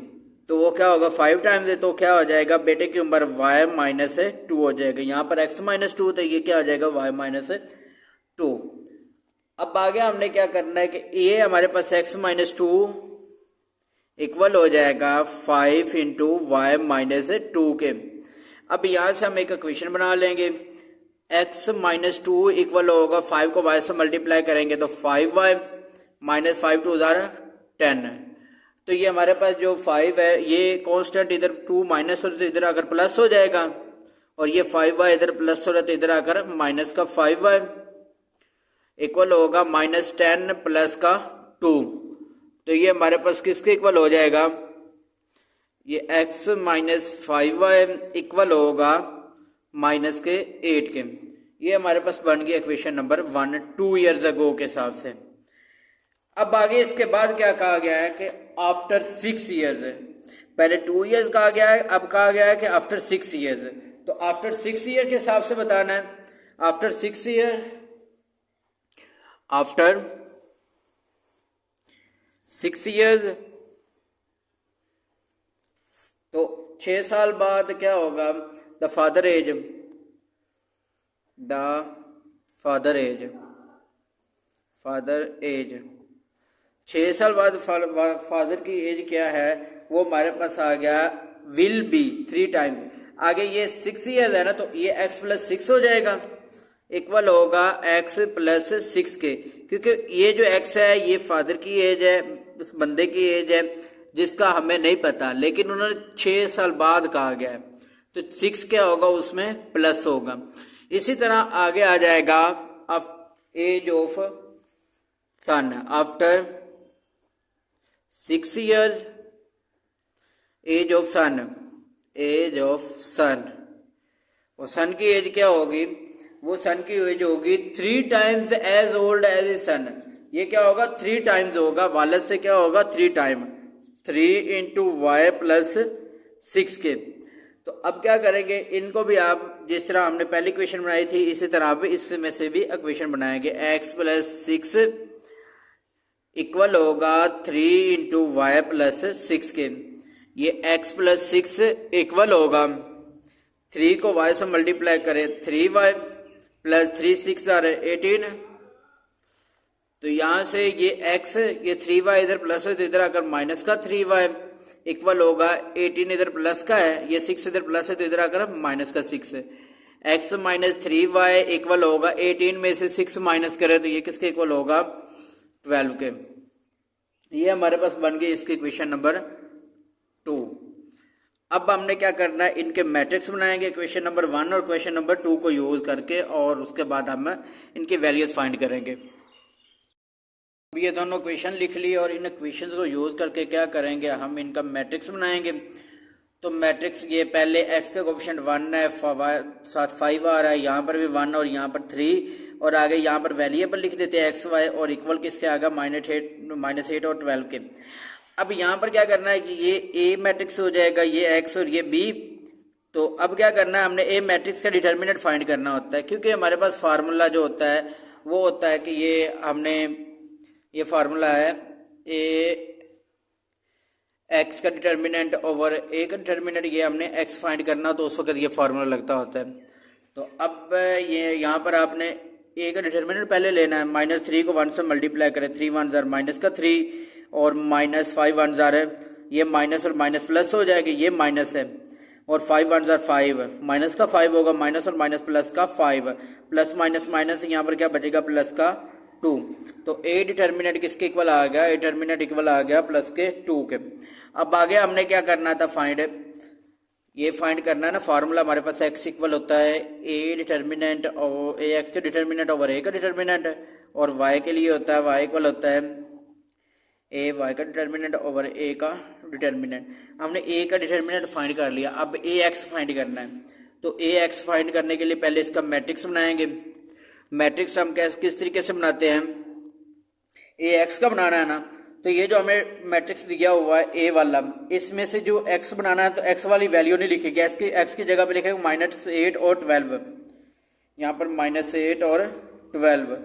तो वो क्या होगा 5 टाइम्स है, तो क्या हो जाएगा बेटे की उम्र y -2 हो जाएगा। यहाँ पर x -2 तो ये क्या हो जाएगा y -2। अब आगे हमने क्या करना है कि ये हमारे पास x -2 इक्वल हो जाएगा 5 इंटू y -2 के। अब यहाँ से हम एक इक्वेशन बना लेंगे, x -2 इक्वल होगा 5 को y से मल्टीप्लाई करेंगे तो 5y -5 2 10। तो ये हमारे पास जो 5 है ये कांस्टेंट इधर 2 माइनस हो तो इधर आकर प्लस हो जाएगा, और ये 5y इधर प्लस हो रहा तो इधर आकर माइनस का 5y इक्वल होगा -10 प्लस का 2। तो ये हमारे पास किसके इक्वल हो जाएगा, ये x -5y इक्वल होगा माइनस के 8 के। ये हमारे पास बन गया इक्वेशन नंबर 1 2 years ago के हिसाब से। अब आगे इसके बाद क्या कहा गया है कि आफ्टर 6 years, पहले 2 years कहा गया है, अब कहा गया है कि आफ्टर 6 years। तो आफ्टर 6 year के हिसाब से बताना है, आफ्टर 6 year, आफ्टर 6 years, तो 6 साल बाद क्या होगा, द फादर एज 6 साल बाद फादर की एज क्या है वो हमारे पास आ गया विल बी 3 टाइम्स। आगे ये 6 ईयर्स है ना, तो ये x प्लस 6 हो जाएगा, इक्वल होगा x प्लस 6 के, क्योंकि ये जो x है ये फादर की एज है, उस बंदे की एज है जिसका हमें नहीं पता, लेकिन उन्होंने 6 साल बाद कहा गया है, तो 6 क्या होगा उसमें प्लस होगा। इसी तरह आगे आ जाएगा अब age of son after 6 years, age of son, age of son, और सन की एज क्या होगी, वो सन की एज होगी 3 times as old as a son. ये क्या होगा 3 टाइम्स होगा, वालद से क्या होगा 3 टाइम, 3 इंटू वाई प्लस 6 के। तो अब क्या करेंगे, इनको भी आप जिस तरह हमने पहली इक्वेशन बनाई थी इसी तरह आप इसमें से भी इक्वेशन बनाएंगे। x प्लस 6 इक्वल होगा 3 इंटू वाई प्लस 6 के। ये x प्लस 6 इक्वल होगा 3 को y से मल्टीप्लाई करें 3y प्लस 3 6 आर 18, तो यहां से ये x ये 3y इधर प्लस है तो इधर आकर माइनस का 3y इक्वल होगा 18, इधर प्लस का है, ये 6 इधर प्लस है तो इधर आकर माइनस का 6 है। x माइनस 3y इक्वल होगा 18 में से 6 माइनस करें तो ये किसके इक्वल होगा 12 के। ये हमारे पास बन गई इसकी इक्वेशन नंबर 2। अब हमने क्या करना है, इनके मैट्रिक्स बनाएंगे इक्वेशन नंबर 1 और क्वेश्चन नंबर 2 को यूज करके, और उसके बाद हम इनकी वैल्यूज फाइंड करेंगे। अब ये दोनों क्वेश्चन लिख लिए और इन इक्वेशंस को यूज करके क्या करेंगे, हम इनका मैट्रिक्स बनाएंगे। तो मैट्रिक्स ये पहले x का कोएफिशिएंट 1 है, साथ 5 आ रहा है, यहाँ पर भी 1 और यहाँ पर 3, और आगे यहाँ पर वेरिएबल लिख देते हैं x y, और इक्वल किसके आएगा -8 और 12 के। अब यहाँ पर क्या करना है कि ये A मैट्रिक्स हो जाएगा, ये x और ये B। तो अब क्या करना है, हमने A मैट्रिक्स का डिटर्मिनेंट फाइंड करना होता है, क्योंकि हमारे पास फार्मूला जो होता है वो होता है कि ये फार्मूला है A x का डिटर्मिनेंट ओवर A का डिटर्मिनेंट, ये हमने x फाइंड करना तो उस वक्त ये फार्मूला लगता होता है। तो अब ये यहाँ पर आपने A का डिटर्मिनेंट पहले लेना है, -3 को 1 से मल्टीप्लाई करें, 3 1 जार माइनस का 3 और -5 1 जार है, ये माइनस और माइनस प्लस हो जाएगा, ये माइनस है, और 5 1 जार 5, माइनस का 5 होगा, माइनस और माइनस प्लस का 5, प्लस माइनस माइनस, यहाँ पर क्या बचेगा प्लस का 2। तो A डिटर्मिनेंट किसके इक्वल आ गया, A डिटर्मिनेंट इक्वल आ गया प्लस के 2 के। अब आगे हमने क्या करना था फाइंड, ये फाइंड करना है ना, फार्मूला हमारे पास x इक्वल होता है A डिटर्मिनेंट और AX के डिटर्मिनेंट ओवर A का डिटर्मिनेंट, और y के लिए होता है y इक्वल होता है A y का डिटर्मिनेंट ओवर A का डिटर्मिनेंट। हमने A का डिटर्मिनेंट फाइंड कर लिया, अब AX फाइंड करना है। तो AX फाइंड करने के लिए पहले इसका मैट्रिक्स बनाएंगे। मैट्रिक्स हम किस तरीके से बनाते हैं, AX का बनाना है ना, तो ये जो हमें मैट्रिक्स दिया हुआ है A वाला, इसमें से जो x बनाना है तो x वाली वैल्यू नहीं लिखेगी, x की जगह पे लिखेगा -8 और 12, यहाँ पर -8 और 12,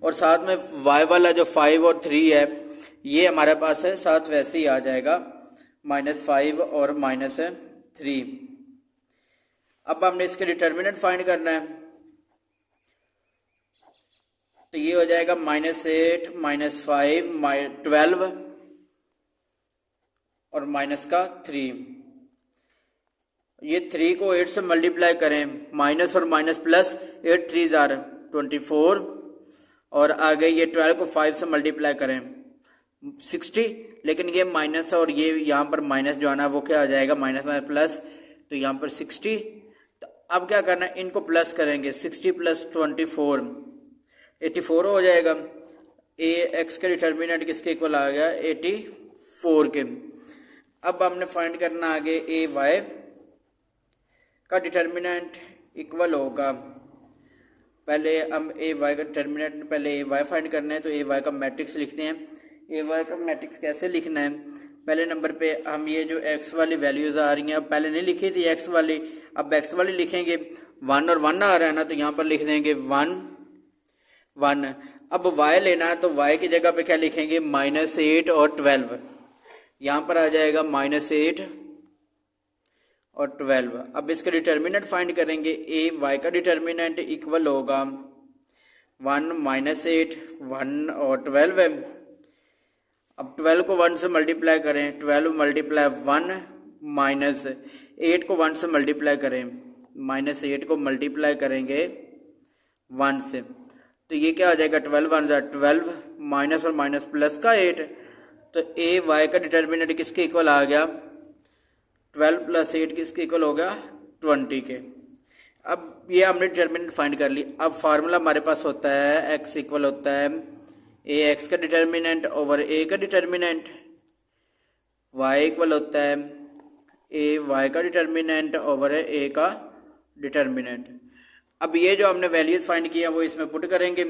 और साथ में y वाला जो 5 और 3 है ये हमारे पास है, साथ वैसे ही आ जाएगा -5 और -3। अब हमने इसके डिटर्मिनेंट फाइंड करना है, तो ये हो जाएगा -8 -5 12 और माइनस का 3। ये 3 को 8 से मल्टीप्लाई करें, माइनस और माइनस प्लस, 8 3 जार 24, और आगे ये 12 को 5 से मल्टीप्लाई करें 60, लेकिन ये माइनस और ये यहाँ पर माइनस जो आना वो क्या आ जाएगा माइनस में प्लस, तो यहाँ पर 60। तो अब क्या करना है, इनको प्लस करेंगे, 60 प्लस 24 84 हो जाएगा। एक्स का डिटर्मिनेंट किसके इक्वल आ गया 84 के। अब हमने फाइंड करना आगे ए वाई का डिटर्मिनेंट इक्वल होगा, पहले हम ए वाई का डिटर्मिनेंट पहले ए वाई फाइंड करना है, तो ए वाई का मैट्रिक्स लिखते हैं। ए वाई का मैट्रिक्स कैसे लिखना है, पहले नंबर पे हम ये जो एक्स वाली वैल्यूज आ रही हैं, अब पहले नहीं लिखी थी एक्स वाली, अब एक्स वाली लिखेंगे। 1 और 1 आ रहा है ना, तो यहाँ पर लिख देंगे 1 1। अब y लेना है तो y की जगह पे क्या लिखेंगे -8 और 12, यहाँ पर आ जाएगा -8 और 12। अब इसका डिटर्मिनेंट फाइंड करेंगे, ए y का डिटर्मिनेंट इक्वल होगा 1 -8 1 और 12 है। अब 12 को 1 से मल्टीप्लाई करें, 12 मल्टीप्लाई 1 माइनस 8 को 1 से मल्टीप्लाई करें, माइनस 8 को मल्टीप्लाई करेंगे 1 से, तो ये क्या हो जाएगा 12 1 12 माइनस और माइनस प्लस का 8, तो ए वाई का डिटर्मिनेंट किसके इक्वल आ गया 12 प्लस 8 किसके इक्वल हो गया 20 के। अब ये हमने डिटर्मिनेंट फाइंड कर ली। अब फार्मूला हमारे पास होता है x इक्वल होता है ए एक्स का डिटर्मिनेंट ओवर ए का डिटर्मिनेंट, y इक्वल होता है ए वाई का डिटर्मिनेंट ओवर ए का डिटर्मिनेंट। अब ये जो हमने वैल्यूज फाइंड किया वो इसमें पुट करेंगे।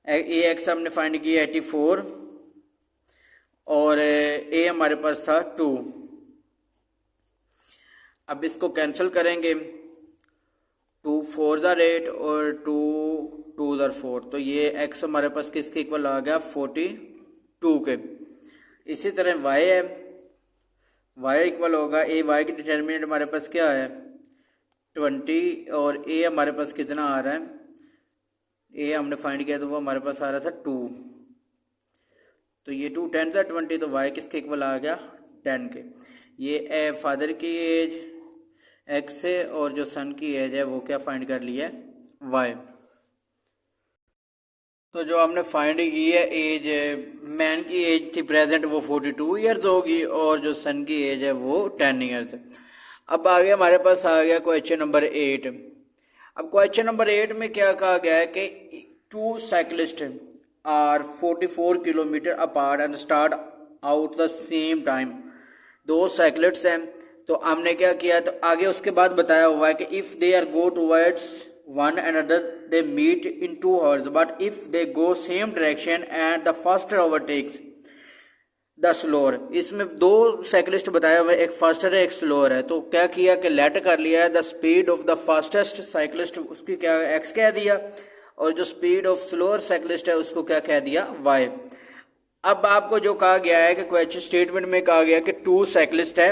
ए एक्स हमने फाइंड किया 84 और ए हमारे पास था 2। अब इसको कैंसिल करेंगे, 2 4 ज़ार 8 और 2 2 ज़ार 4, तो ये x हमारे पास किसके इक्वल आ गया 42 के। इसी तरह y है, y इक्वल होगा ए वाई की डिटर्मिनेंट हमारे पास क्या है 20 और a हमारे पास कितना आ रहा है, a हमने फाइंड किया तो वो हमारे पास आ रहा था 2, तो ये 2 10 ज़ार 20, तो y किसके इक्वल आ गया 10 के। ये फादर की एज x है और जो सन की एज है वो क्या फाइंड कर लिया है y। तो जो हमने फाइंड की है एज, मैन की एज थी प्रेजेंट वो 42 ईयर्स होगी और जो सन की एज है वो 10 ईयर्स है। अब आगे हमारे पास आ गया क्वेश्चन नंबर 8। अब क्वेश्चन नंबर 8 में क्या कहा गया है कि 2 cyclists are 44 kilometre apart and start out the same time. 2 cyclist हैं, तो हमने क्या किया, तो आगे उसके बाद बताया हुआ है कि if they are go towards one another they meet in 2 hours, but if they go same direction and the faster overtakes the slower. इसमें 2 साइकिलिस्ट बताए हुए, एक फास्टर है एक स्लोअर है, तो क्या किया कि लेट कर लिया है the speed of the fastest cyclist, उसकी क्या एक्स कह दिया, और जो स्पीड ऑफ स्लोअर साइकिलिस्ट है उसको क्या कह दिया वाई। अब आपको जो कहा गया है कि क्वेश्चन स्टेटमेंट में कहा गया कि 2 साइकिलिस्ट है,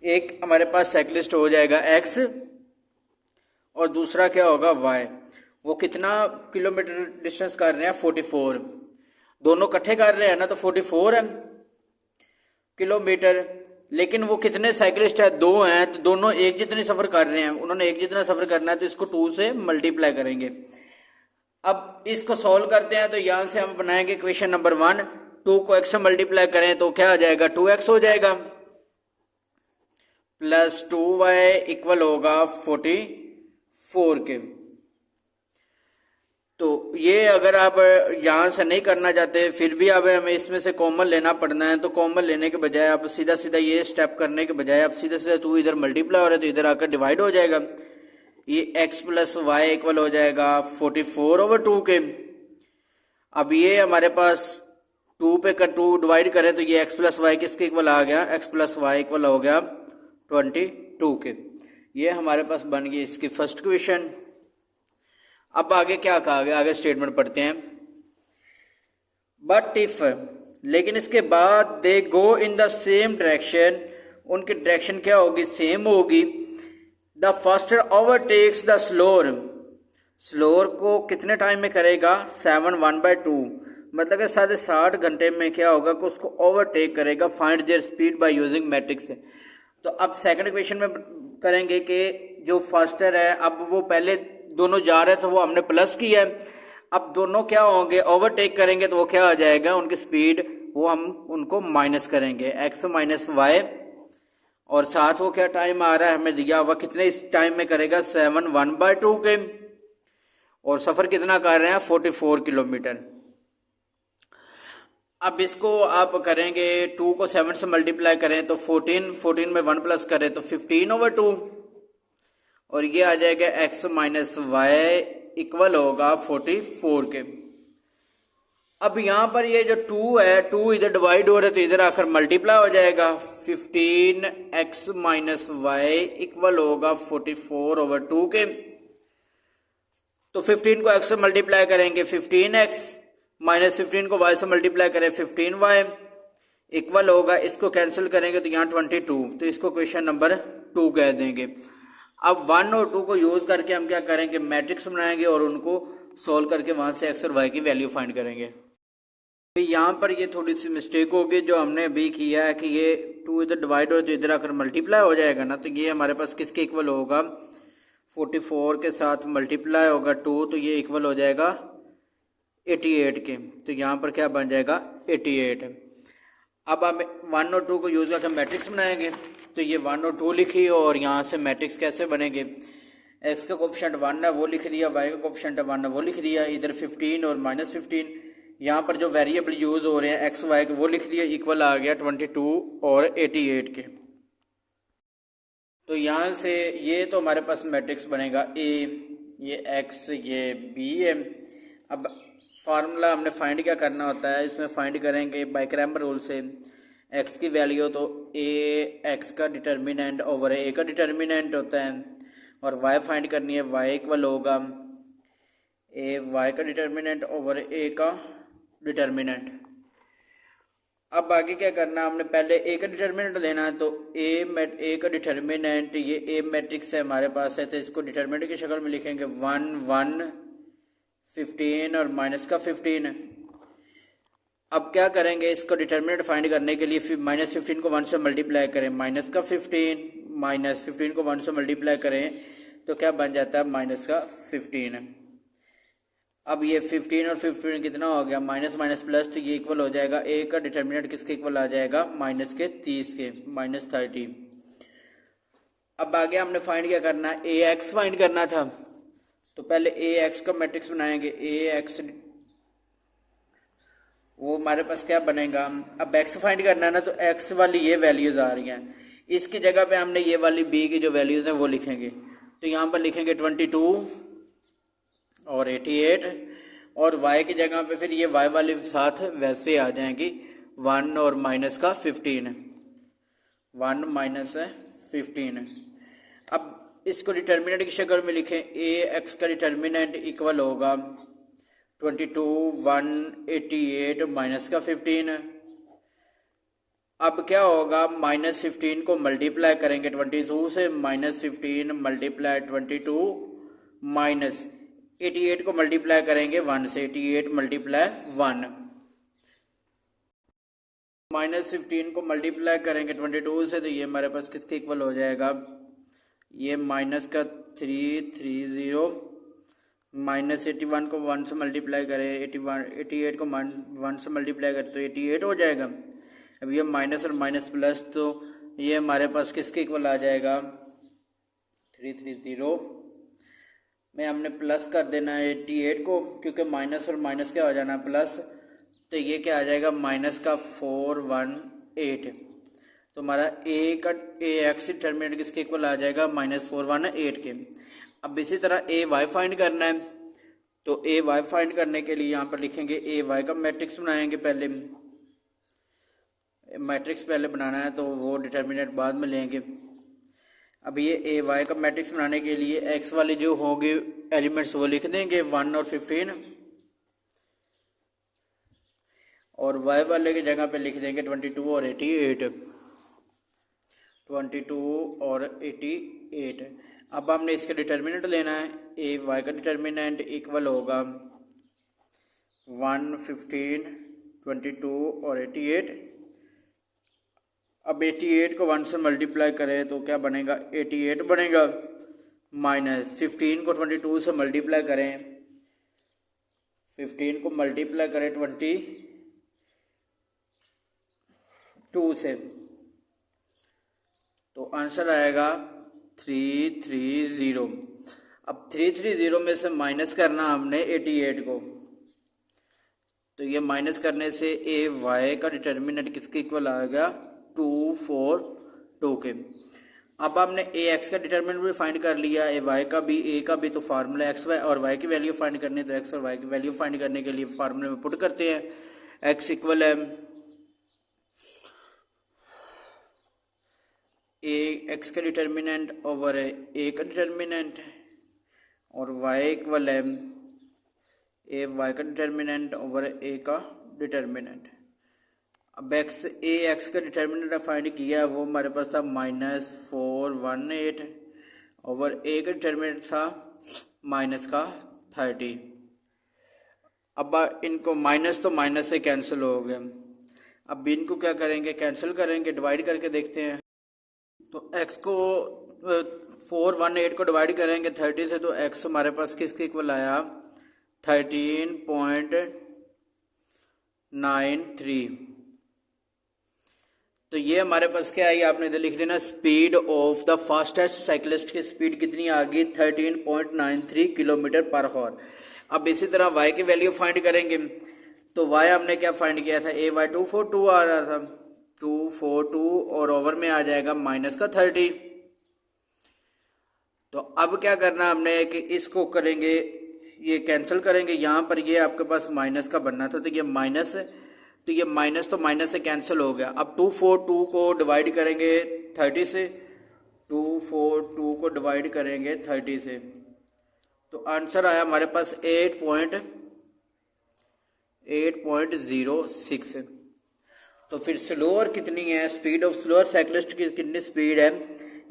एक हमारे पास साइकिलिस्ट हो जाएगा x और दूसरा क्या होगा y। वो कितना किलोमीटर डिस्टेंस कर रहे हैं 44, दोनों इकट्ठे कर रहे हैं ना, तो 44 है किलोमीटर, लेकिन वो कितने साइकिलिस्ट है 2 हैं, तो दोनों एक जितने सफर कर रहे हैं, उन्होंने एक जितना सफर करना है, तो इसको 2 से मल्टीप्लाई करेंगे। अब इसको सॉल्व करते हैं, तो यहां से हम बनाएंगे क्वेश्चन नंबर 1, 2 को x से मल्टीप्लाई करें तो क्या आ जाएगा 2x हो जाएगा, प्लस 2y इक्वल होगा 44 के। तो ये अगर आप यहां से नहीं करना चाहते, फिर भी अब हमें इसमें से कॉमन लेना पड़ना है, तो कॉमन लेने के बजाय आप सीधा सीधा ये स्टेप करने के बजाय आप सीधा सीधा 2 इधर मल्टीप्लाई हो रहा है तो इधर आकर डिवाइड हो जाएगा, ये x प्लस वाई इक्वल हो जाएगा 44/2 के। अब ये हमारे पास 2 पे 2 डिवाइड करें तो ये x प्लस वाई किसके इक्वल आ गया, x प्लस वाई इक्वल हो गया 22 के। ये हमारे पास बन गई इसकी फर्स्ट क्वेश्चन। अब आगे क्या कहा गया, आगे स्टेटमेंट पढ़ते हैं। बट इफ, लेकिन इसके बाद दे गो इन द सेम डायरेक्शन, उनकी डायरेक्शन क्या होगी सेम होगी, the faster overtakes the slower, slower को कितने टाइम में करेगा 7/1/2, मतलब कि 60 घंटे में क्या होगा कि उसको ओवरटेक करेगा, find there speed bye using matrix. तो अब सेकंड क्वेश्चन में करेंगे कि जो फास्टर है, अब वो पहले दोनों जा रहे थे वो हमने प्लस किया है, अब दोनों क्या होंगे ओवरटेक करेंगे तो वो क्या आ जाएगा उनकी स्पीड, वो हम उनको माइनस करेंगे x माइनस वाई, और साथ वो क्या टाइम आ रहा है हमें दिया हुआ, कितने इस टाइम में करेगा 7/1/2 के, और सफर कितना कर रहे हैं 44 किलोमीटर। अब इसको आप करेंगे 2 को 7 से मल्टीप्लाई करें तो 14 में 1 प्लस करें तो 15/2, और ये आ जाएगा x माइनस वाई इक्वल होगा 44 के। अब यहां पर ये जो 2 है, 2 इधर डिवाइड हो रहे तो इधर आकर मल्टीप्लाई हो जाएगा, 15x माइनस वाई इक्वल होगा 44/2 के। तो 15 को x से मल्टीप्लाई करेंगे 15x, माइनस 15 को y से मल्टीप्लाई करें 15y इक्वल होगा, इसको कैंसिल करेंगे तो यहाँ 22, तो इसको क्वेश्चन नंबर 2 कह देंगे। अब 1 और 2 को यूज करके हम क्या करेंगे मैट्रिक्स बनाएंगे और उनको सोल्व करके वहां से x और y की वैल्यू फाइंड करेंगे। यहाँ पर ये थोड़ी सी मिस्टेक होगी जो हमने अभी किया है कि ये 2 इधर डिवाइड और जो इधर आकर मल्टीप्लाई हो जाएगा ना, तो ये हमारे पास किसके इक्वल होगा, 44 के साथ मल्टीप्लाई होगा 2, तो ये इक्वल हो जाएगा 88 के। तो यहाँ पर क्या बन जाएगा 88। अब हम 1 और 2 को यूज़ करके मैट्रिक्स बनाएंगे। तो ये 1 और 2 लिखी और यहाँ से मैट्रिक्स कैसे बनेंगे, x का कोफिशिएंट 1 है वो लिख दिया, y का कोफिशिएंट 1 है वो लिख दिया, इधर 15 और -15, यहाँ पर जो वेरिएबल यूज़ हो रहे हैं x y के वो लिख दिया, इक्वल आ गया 22 और 88 के। तो यहाँ से ये तो हमारे पास मैट्रिक्स बनेगा A, ये x, ये B है। अब फार्मूला हमने फाइंड क्या करना होता है, इसमें फाइंड करेंगे बाय क्रैमर रूल से x की वैल्यू तो a x का डिटर्मिनेंट ओवर a का डिटर्मिनेंट होता है, और y फाइंड करनी है, y इक्वल होगा a y का डिटर्मिनेंट ओवर a का डिटर्मिनेंट। अब आगे क्या करना, हमने पहले a का डिटर्मिनेंट लेना है, तो a का डिटर्मिनेंट ये a मैट्रिक्स है हमारे पास है, तो इसको डिटर्मिनेंट की शक्ल में लिखेंगे 1 1 15 और माइनस का 15। अब क्या करेंगे, इसको डिटर्मिनेंट फाइंड करने के लिए फिर -15 को 1 से मल्टीप्लाई करें, माइनस का 15 -15 को 1 से मल्टीप्लाई करें तो क्या बन जाता है माइनस का 15। अब ये 15 और 15 कितना हो गया, माइनस माइनस प्लस, तो ये इक्वल हो जाएगा a का डिटर्मिनेंट किसके इक्वल आ जाएगा, माइनस के 30 के, -30। अब आगे हमने फाइंड क्या करना है, ax फाइंड करना था, तो पहले ax का मैट्रिक्स बनाएंगे, ax वो हमारे पास क्या बनेगा, अब x फाइंड करना है ना, तो x वाली ये वैल्यूज आ रही हैं, इसकी जगह पे हमने ये वाली b की जो वैल्यूज हैं वो लिखेंगे। तो यहाँ पर लिखेंगे 22 और 88, और y की जगह पे फिर ये y वाले साथ वैसे आ जाएंगी 1 और माइनस का 15, 1 माइनस 15। अब इसको डिटर्मिनेंट की शक्ल में लिखें, ax का डिटर्मिनेंट इक्वल होगा 22 1 88 माइनस का 15। अब क्या होगा, -15 को मल्टीप्लाई करेंगे 22 से, -15 मल्टीप्लाई 22 माइनस 88 को मल्टीप्लाई करेंगे 1 से, 88 मल्टीप्लाई 1, -15 को मल्टीप्लाई करेंगे 22 से, तो ये हमारे पास किसके इक्वल हो जाएगा, ये माइनस का 330 -81 को 1 से मल्टीप्लाई करें, 88 को 1 से मल्टीप्लाई करें तो 88 हो जाएगा। अब ये माइनस और माइनस प्लस, तो ये हमारे पास किसके इक्वल आ जाएगा, 330 में हमने प्लस कर देना है 88 को, क्योंकि माइनस और माइनस क्या हो जाना प्लस, तो ये क्या आ जाएगा माइनस का 418। तो हमारा ax डिटर्मिनेंट किसके इक्वल आ जाएगा, -418 के। अब इसी तरह ay फाइंड करना है, तो ay फाइंड करने के लिए यहाँ पर लिखेंगे ay का मैट्रिक्स बनाएंगे, पहले मैट्रिक्स पहले बनाना है तो वो डिटर्मिनेंट बाद में लेंगे। अब ये ay का मैट्रिक्स बनाने के लिए x वाली जो होंगे एलिमेंट्स वो लिख देंगे 1 और 15, और y वाले की जगह पे लिख देंगे 22 और 88, 22 और 88। अब हमने इसका डिटर्मिनेंट लेना है, ay का डिटर्मिनेंट इक्वल होगा 1 15 22 और 88। अब 88 को 1 से मल्टीप्लाई करें तो क्या बनेगा, 88 बनेगा, माइनस 15 को 22 से मल्टीप्लाई करें, 15 को मल्टीप्लाई करें 22 से, तो आंसर आएगा 330। अब 330 में से माइनस करना हमने 88 को, तो ये माइनस करने से ay का डिटर्मिनेंट किसके इक्वल आएगा, 242 के। अब हमने ax का डिटर्मिनेंट भी फाइंड कर लिया, y का भी, a का भी, तो फार्मूला x y और y की वैल्यू फाइंड करनी है, तो x और y की वैल्यू फाइंड करने के लिए फार्मूले में पुट करते हैं, x इक्वल है x का डिटर्मिनेंट ओवर a का डिटर्मिनेंट, और y इक्वल है y का डिटर्मिनेंट ओवर a का डिटर्मिनेंट। अब x का डिटर्मिनेंट फाइंड किया, वो हमारे पास था -418 ओवर a का डिटर्मिनेंट था माइनस का 30। अब इनको माइनस तो माइनस से कैंसिल हो गए, अब इनको क्या करेंगे, कैंसिल करेंगे, डिवाइड करके देखते हैं। तो x को 418 को डिवाइड करेंगे 30 से, तो x हमारे पास किसके इक्वल आया, 13.93। तो ये हमारे पास क्या आई, आपने इधर लिख देना speed of the fastest cyclist की स्पीड कितनी आ गई, 13.93 किलोमीटर पर आवर। अब इसी तरह y की वैल्यू फाइंड करेंगे, तो y हमने क्या फाइंड किया था, a बाई 242 आ रहा था, 242 और ओवर में आ जाएगा माइनस का 30। तो अब क्या करना हमने कि इसको करेंगे, ये कैंसिल करेंगे, यहाँ पर ये आपके पास माइनस का बनना था, तो ये माइनस, तो ये माइनस तो माइनस से कैंसिल हो गया। अब 242 को डिवाइड करेंगे 30 से, 242 को डिवाइड करेंगे 30 से, तो आंसर आया हमारे पास 8.06। तो फिर स्लोअर कितनी है, स्पीड ऑफ स्लोअर साइकिलिस्ट की कितनी स्पीड है,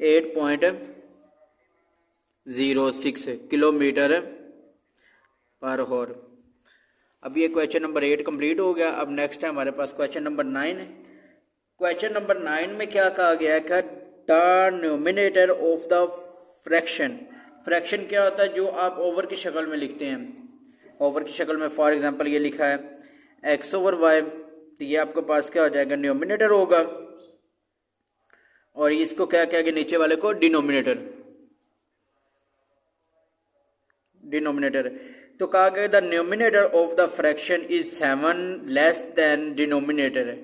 8.06 किलोमीटर पर आवर। अब ये क्वेश्चन नंबर 8 कंप्लीट हो गया। अब नेक्स्ट है हमारे पास क्वेश्चन नंबर 9। क्वेश्चन नंबर 9 में क्या कहा गया है कि the numerator of the fraction, fraction क्या होता है, जो आप ओवर की शक्ल में लिखते हैं, ओवर की शक्ल में फॉर एग्जांपल ये लिखा है x ओवर y, तो ये आपके पास क्या हो जाएगा, न्यूमिनेटर होगा, और इसको क्या कहेंगे, नीचे वाले को डिनोमिनेटर, डिनोमिनेटर। तो कहा गया the numerator of the fraction is 7 less than denominator,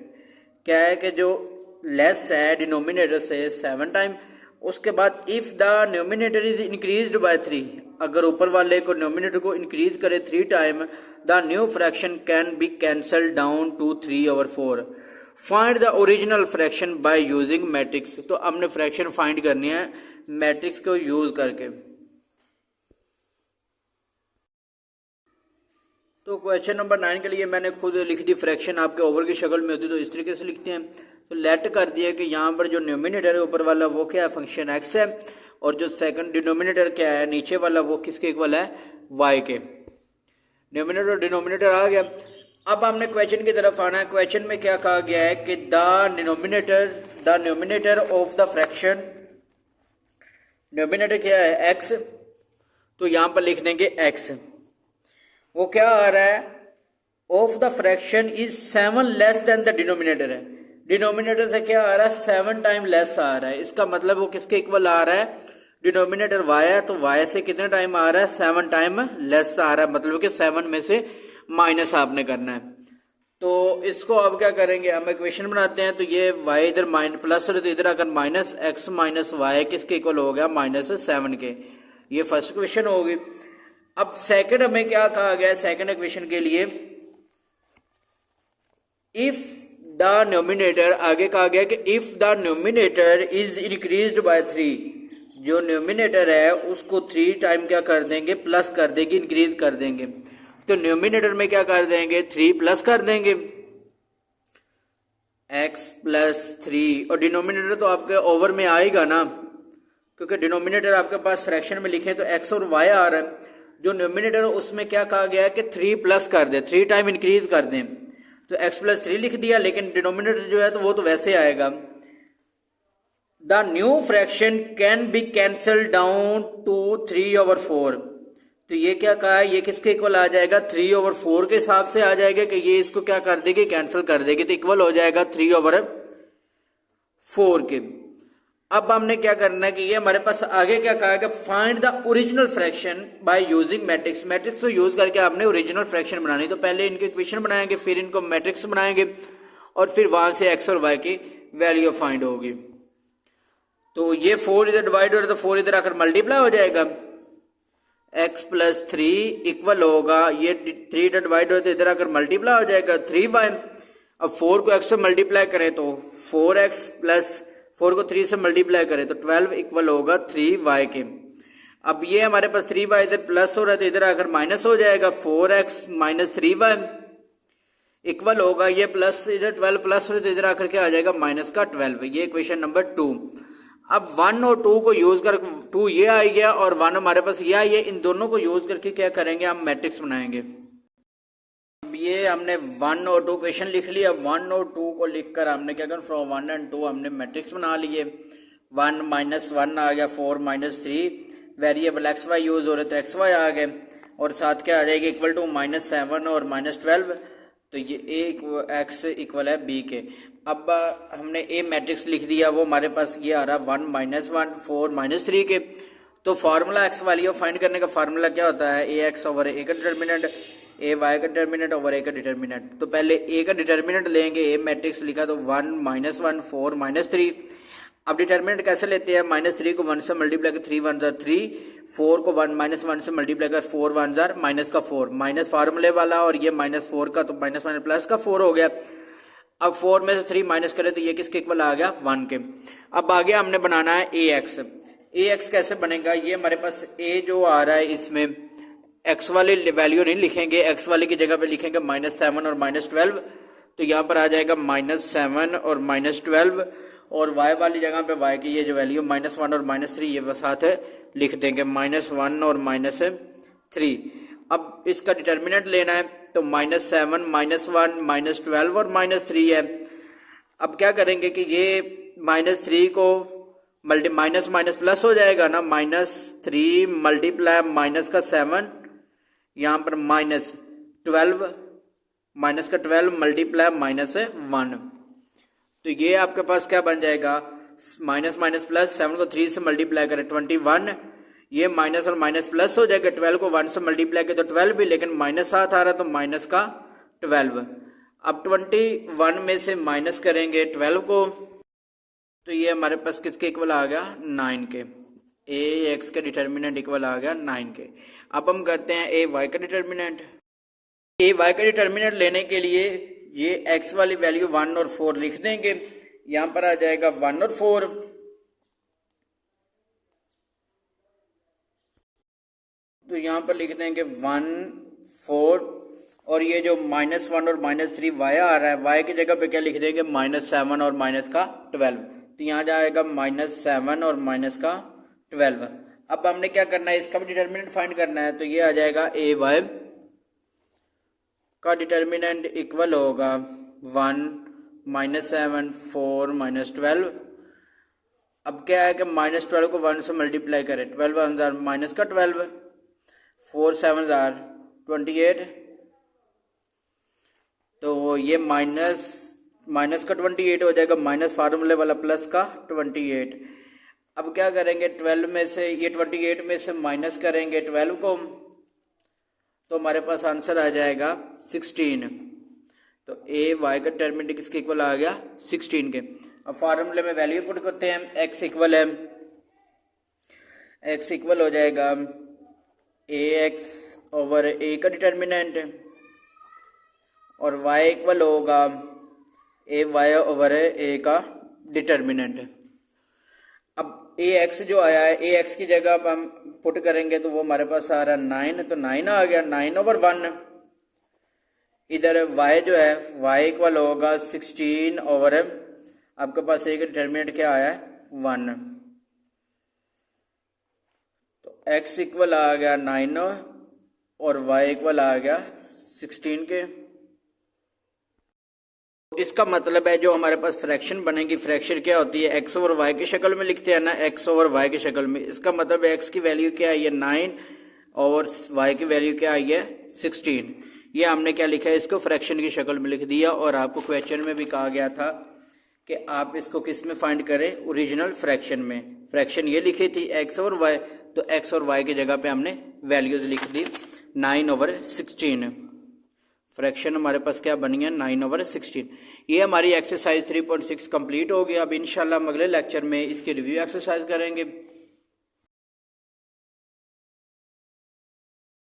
क्या है कि जो लेस है डिनोमिनेटर से 7 टाइम। उसके बाद if the numerator is increased by 3, अगर ऊपर वाले को न्यूमिनेटर को इंक्रीज करे 3 time, the new fraction can be cancel down to 3/4। Find the original fraction by using matrix. तो हमने फ्रैक्शन फाइंड करनी है मैट्रिक्स को यूज करके। तो क्वेश्चन नंबर 9 के लिए मैंने खुद लिख दी, फ्रैक्शन आपके ओवर की शक्ल में होती है तो इस तरीके से लिखते हैं। तो लेट कर दिया कि यहाँ पर जो न्यूमिनेटर है ऊपर वाला वो क्या है, फंक्शन x है, और जो सेकंड डिनोमिनेटर क्या है नीचे वाला, वो किसके इक्वल है, y के। न्यूमिनेटर और डिनोमिनेटर आ गया। अब हमने क्वेश्चन की तरफ आना है। क्वेश्चन में क्या कहा गया है कि the numerator of the fraction, numerator क्या है x, तो यहां पर लिख देंगे x, वो क्या आ रहा है, of the fraction is 7 less than the denominator है, डिनोमिनेटर से क्या आ रहा है, 7 टाइम लेस आ रहा है। इसका मतलब वो किसके इक्वल आ रहा है, डिनोमिनेटर y है, तो y से कितने टाइम आ रहा है, 7 टाइम लेस आ रहा है, मतलब कि 7 में से माइनस आपने करना है। तो इसको अब क्या करेंगे, हम इक्वेशन बनाते हैं। तो ये y इधर माइनस प्लस है, तो इधर अगर माइनस x माइनस वाई किसके इक्वल हो गया, -7 के। ये फर्स्ट इक्वेशन होगी। अब सेकंड हमें क्या कहा गया है, सेकंड इक्वेशन के लिए इफ द न्यूमिनेटर, आगे कहा गया कि if the numerator is increased by 3, जो न्यूमिनेटर है उसको 3 टाइम क्या कर देंगे, प्लस कर देंगे, इंक्रीज कर देंगे। तो न्यूमिनेटर में क्या कर देंगे, 3 प्लस कर देंगे, x प्लस 3, और डिनोमिनेटर तो आपके ओवर में आएगा ना, क्योंकि डिनोमिनेटर आपके पास फ्रैक्शन में लिखे तो x और y आ रहा है। जो न्यूमिनेटर उसमें क्या कहा गया है कि 3 प्लस कर दे, 3 टाइम इंक्रीज कर दें, तो x प्लस 3 लिख दिया, लेकिन डिनोमिनेटर जो है तो वो तो वैसे आएगा। The new fraction can be cancel down to 3/4। तो ये क्या कहा है, ये किसके इक्वल आ जाएगा, 3/4 के हिसाब से आ जाएगा कि ये इसको क्या कर देगी, कैंसिल कर देगी, तो इक्वल हो जाएगा 3/4 के। अब हमने क्या करना है कि ये हमारे पास आगे क्या कहा है कि find the original fraction by using matrix. Matrix को यूज करके आपने ओरिजिनल फ्रैक्शन बनानी। तो पहले इनके इक्वेशन बनाएंगे, फिर इनको मैट्रिक्स बनाएंगे, और फिर वहां से x और y की वैल्यू फाइंड होगी। तो ये 4 इधर डिवाइड हो रहा है, तो 4 इधर आकर मल्टीप्लाई हो जाएगा, x प्लस 3 इक्वल होगा, ये 3 इधर डिवाइड हो रहा है तो इधर आकर मल्टीप्लाई हो जाएगा 3y। अब 4 को x से मल्टीप्लाई करें तो 4x प्लस 4 को 3 से मल्टीप्लाई करें तो 12 इक्वल होगा 3y के। अब ये हमारे पास 3y इधर प्लस हो रहा है तो इधर आकर माइनस हो जाएगा, 4x माइनस 3y इक्वल होगा, ये प्लस इधर 12 प्लस हो रहा है तो इधर आकर क्या आ जाएगा, माइनस का 12। ये इक्वेशन नंबर 2। अब 1 और 2 को यूज कर, 2 ये आ गया और 1 हमारे पास ये आई है, इन दोनों को यूज करके क्या करेंगे, हम मैट्रिक्स बनाएंगे। ये हमने 1 और 2 क्वेश्चन लिख लिया। 1 और 2 को लिखकर हमने क्या करना, फ्रॉम 1 एंड 2 हमने मैट्रिक्स बना लिए। 1 -1 आ गया, 4 -3 वेरिएबल एक्स वाई यूज हो रहे तो एक्स वाई आ गए, और साथ क्या आ जाएगी इक्वल टू -7 और -12। तो ये ए एक्स इक्वल है बी के। अब हमने ए मैट्रिक्स लिख दिया, वो हमारे पास ये आ रहा 1 -1 4 -3 के। तो फार्मूला एक्स वैल्यू फाइंड करने का फार्मूला क्या होता है, ए एक्स ओवर ए का डिटर्मिनेंट, ए वाई का डिटर्मिनेंट ओवर ए का डिटर्मिनेंट। तो पहले ए का डिटर्मिनेंट लेंगे, ए मैट्रिक्स लिखा तो 1 -1 4 -3। अब डिटर्मिनेंट कैसे लेते हैं, -3 को 1 से मल्टीप्लाई कर 3 1 3, 4 को 1 -1 से मल्टीप्लाई कर 4 1 माइनस का 4, माइनस फार्मूले वाला, और ये -4 का तो माइनस माइनस प्लस का 4 हो गया। अब 4 में से 3 माइनस करें तो ये किसके इक्वल आ गया, 1 के। अब आगे हमने बनाना है ए एक्स। ए एक्स कैसे बनेगा, ये हमारे पास ए जो आ रहा है इसमें एक्स वाली वैल्यू नहीं लिखेंगे, एक्स वाले की जगह पे लिखेंगे -7 और -12। तो यहाँ पर आ जाएगा -7 और -12, और y वाली जगह पे y की ये जो वैल्यू -1 और -3 ये साथ है लिख देंगे, -1 और -3। अब इसका डिटर्मिनेंट लेना है तो -7 -1 -12 और -3 है। अब क्या करेंगे कि ये -3 को माइनस माइनस प्लस हो जाएगा ना, -3 मल्टीप्लाई माइनस का 7, यहाँ पर -12 माइनस का 12 मल्टीप्लाई -1। तो ये आपके पास क्या बन जाएगा, माइनस माइनस प्लस, 7 को 3 से मल्टीप्लाई करें 21, ये माइनस और माइनस प्लस हो जाएगा। 12 को 1 से मल्टीप्लाई करें तो 12 भी, लेकिन माइनस साथ आ रहा तो माइनस का 12। अब 21 में से माइनस करेंगे 12 को, तो ये हमारे पास किसके इक्वल आ गया, 9 के। ए एक्स का डिटर्मिनेंट इक्वल आ गया 9 के। अब हम करते हैं ए वाई का डिटर्मिनेंट। ए वाई का डिटर्मिनेंट लेने के लिए ये एक्स वाली वैल्यू 1 और 4 लिख देंगे, यहां पर आ जाएगा 1 और 4। तो यहां पर लिख देंगे 1 4, और ये जो -1 और -3 वाई आ रहा है, वाई की जगह पे क्या लिख देंगे, -7 और माइनस का 12। तो यहाँ जाएगा -7 और माइनस का 12। अब हमने क्या करना है, इसका भी डिटर्मिनेंट फाइंड करना है। तो ये आ जाएगा ए वाई का डिटर्मिनेंट इक्वल होगा 1 -7 4 -12। अब क्या है कि -12 को 1 से मल्टीप्लाई करें, 12 1 माइनस का 12, 4 7 28। तो ये माइनस का 28 हो जाएगा, माइनस फार्मूले वाला प्लस का 28। अब क्या करेंगे, 12 में से ये 28 में से माइनस करेंगे 12 को, तो हमारे पास आंसर आ जाएगा 16। तो ए वाई का डिटर्मिनेंट किसके इक्वल आ गया, 16 के। अब फार्मूले में वैल्यू पुट करते हैं, एक्स इक्वल है, एक्स इक्वल हो जाएगा ए एक्स ओवर ए का डिटर्मिनेंट, और y इक्वल होगा ए वाई ओवर ए का डिटर्मिनेंट। अब ए एक्स जो आया है, ए एक्स की जगह अब हम पुट करेंगे तो वो हमारे पास आ रहा है 9, तो 9 आ गया, 9/1। इधर y जो है, y इक्वल होगा 16 ओवर आपके पास ए का डिटर्मिनेंट क्या आया है, 1। तो x इक्वल आ गया 9 और y इक्वल आ गया 16 के। इसका मतलब है जो हमारे पास फ्रैक्शन बनेगी, फ्रैक्शन क्या होती है, x ओवर y की शक्ल में लिखते हैं ना, x ओवर y की शक्ल में। इसका मतलब है x की वैल्यू क्या आई है 9 और y की वैल्यू क्या आई है 16। ये हमने क्या लिखा है, इसको फ्रैक्शन की शक्ल में लिख दिया। और आपको क्वेश्चन में भी कहा गया था कि आप इसको किस में फाइंड करें, ओरिजिनल फ्रैक्शन में। फ्रैक्शन ये लिखी थी x और y, तो x और y की जगह पे हमने वैल्यूज लिख दी 9/16। फ्रैक्शन हमारे पास क्या बनी है, 9/16। ये हमारी एक्सरसाइज 3.6 कंप्लीट हो गया। अब इंशाल्लाह हम अगले लेक्चर में इसकी रिव्यू एक्सरसाइज करेंगे।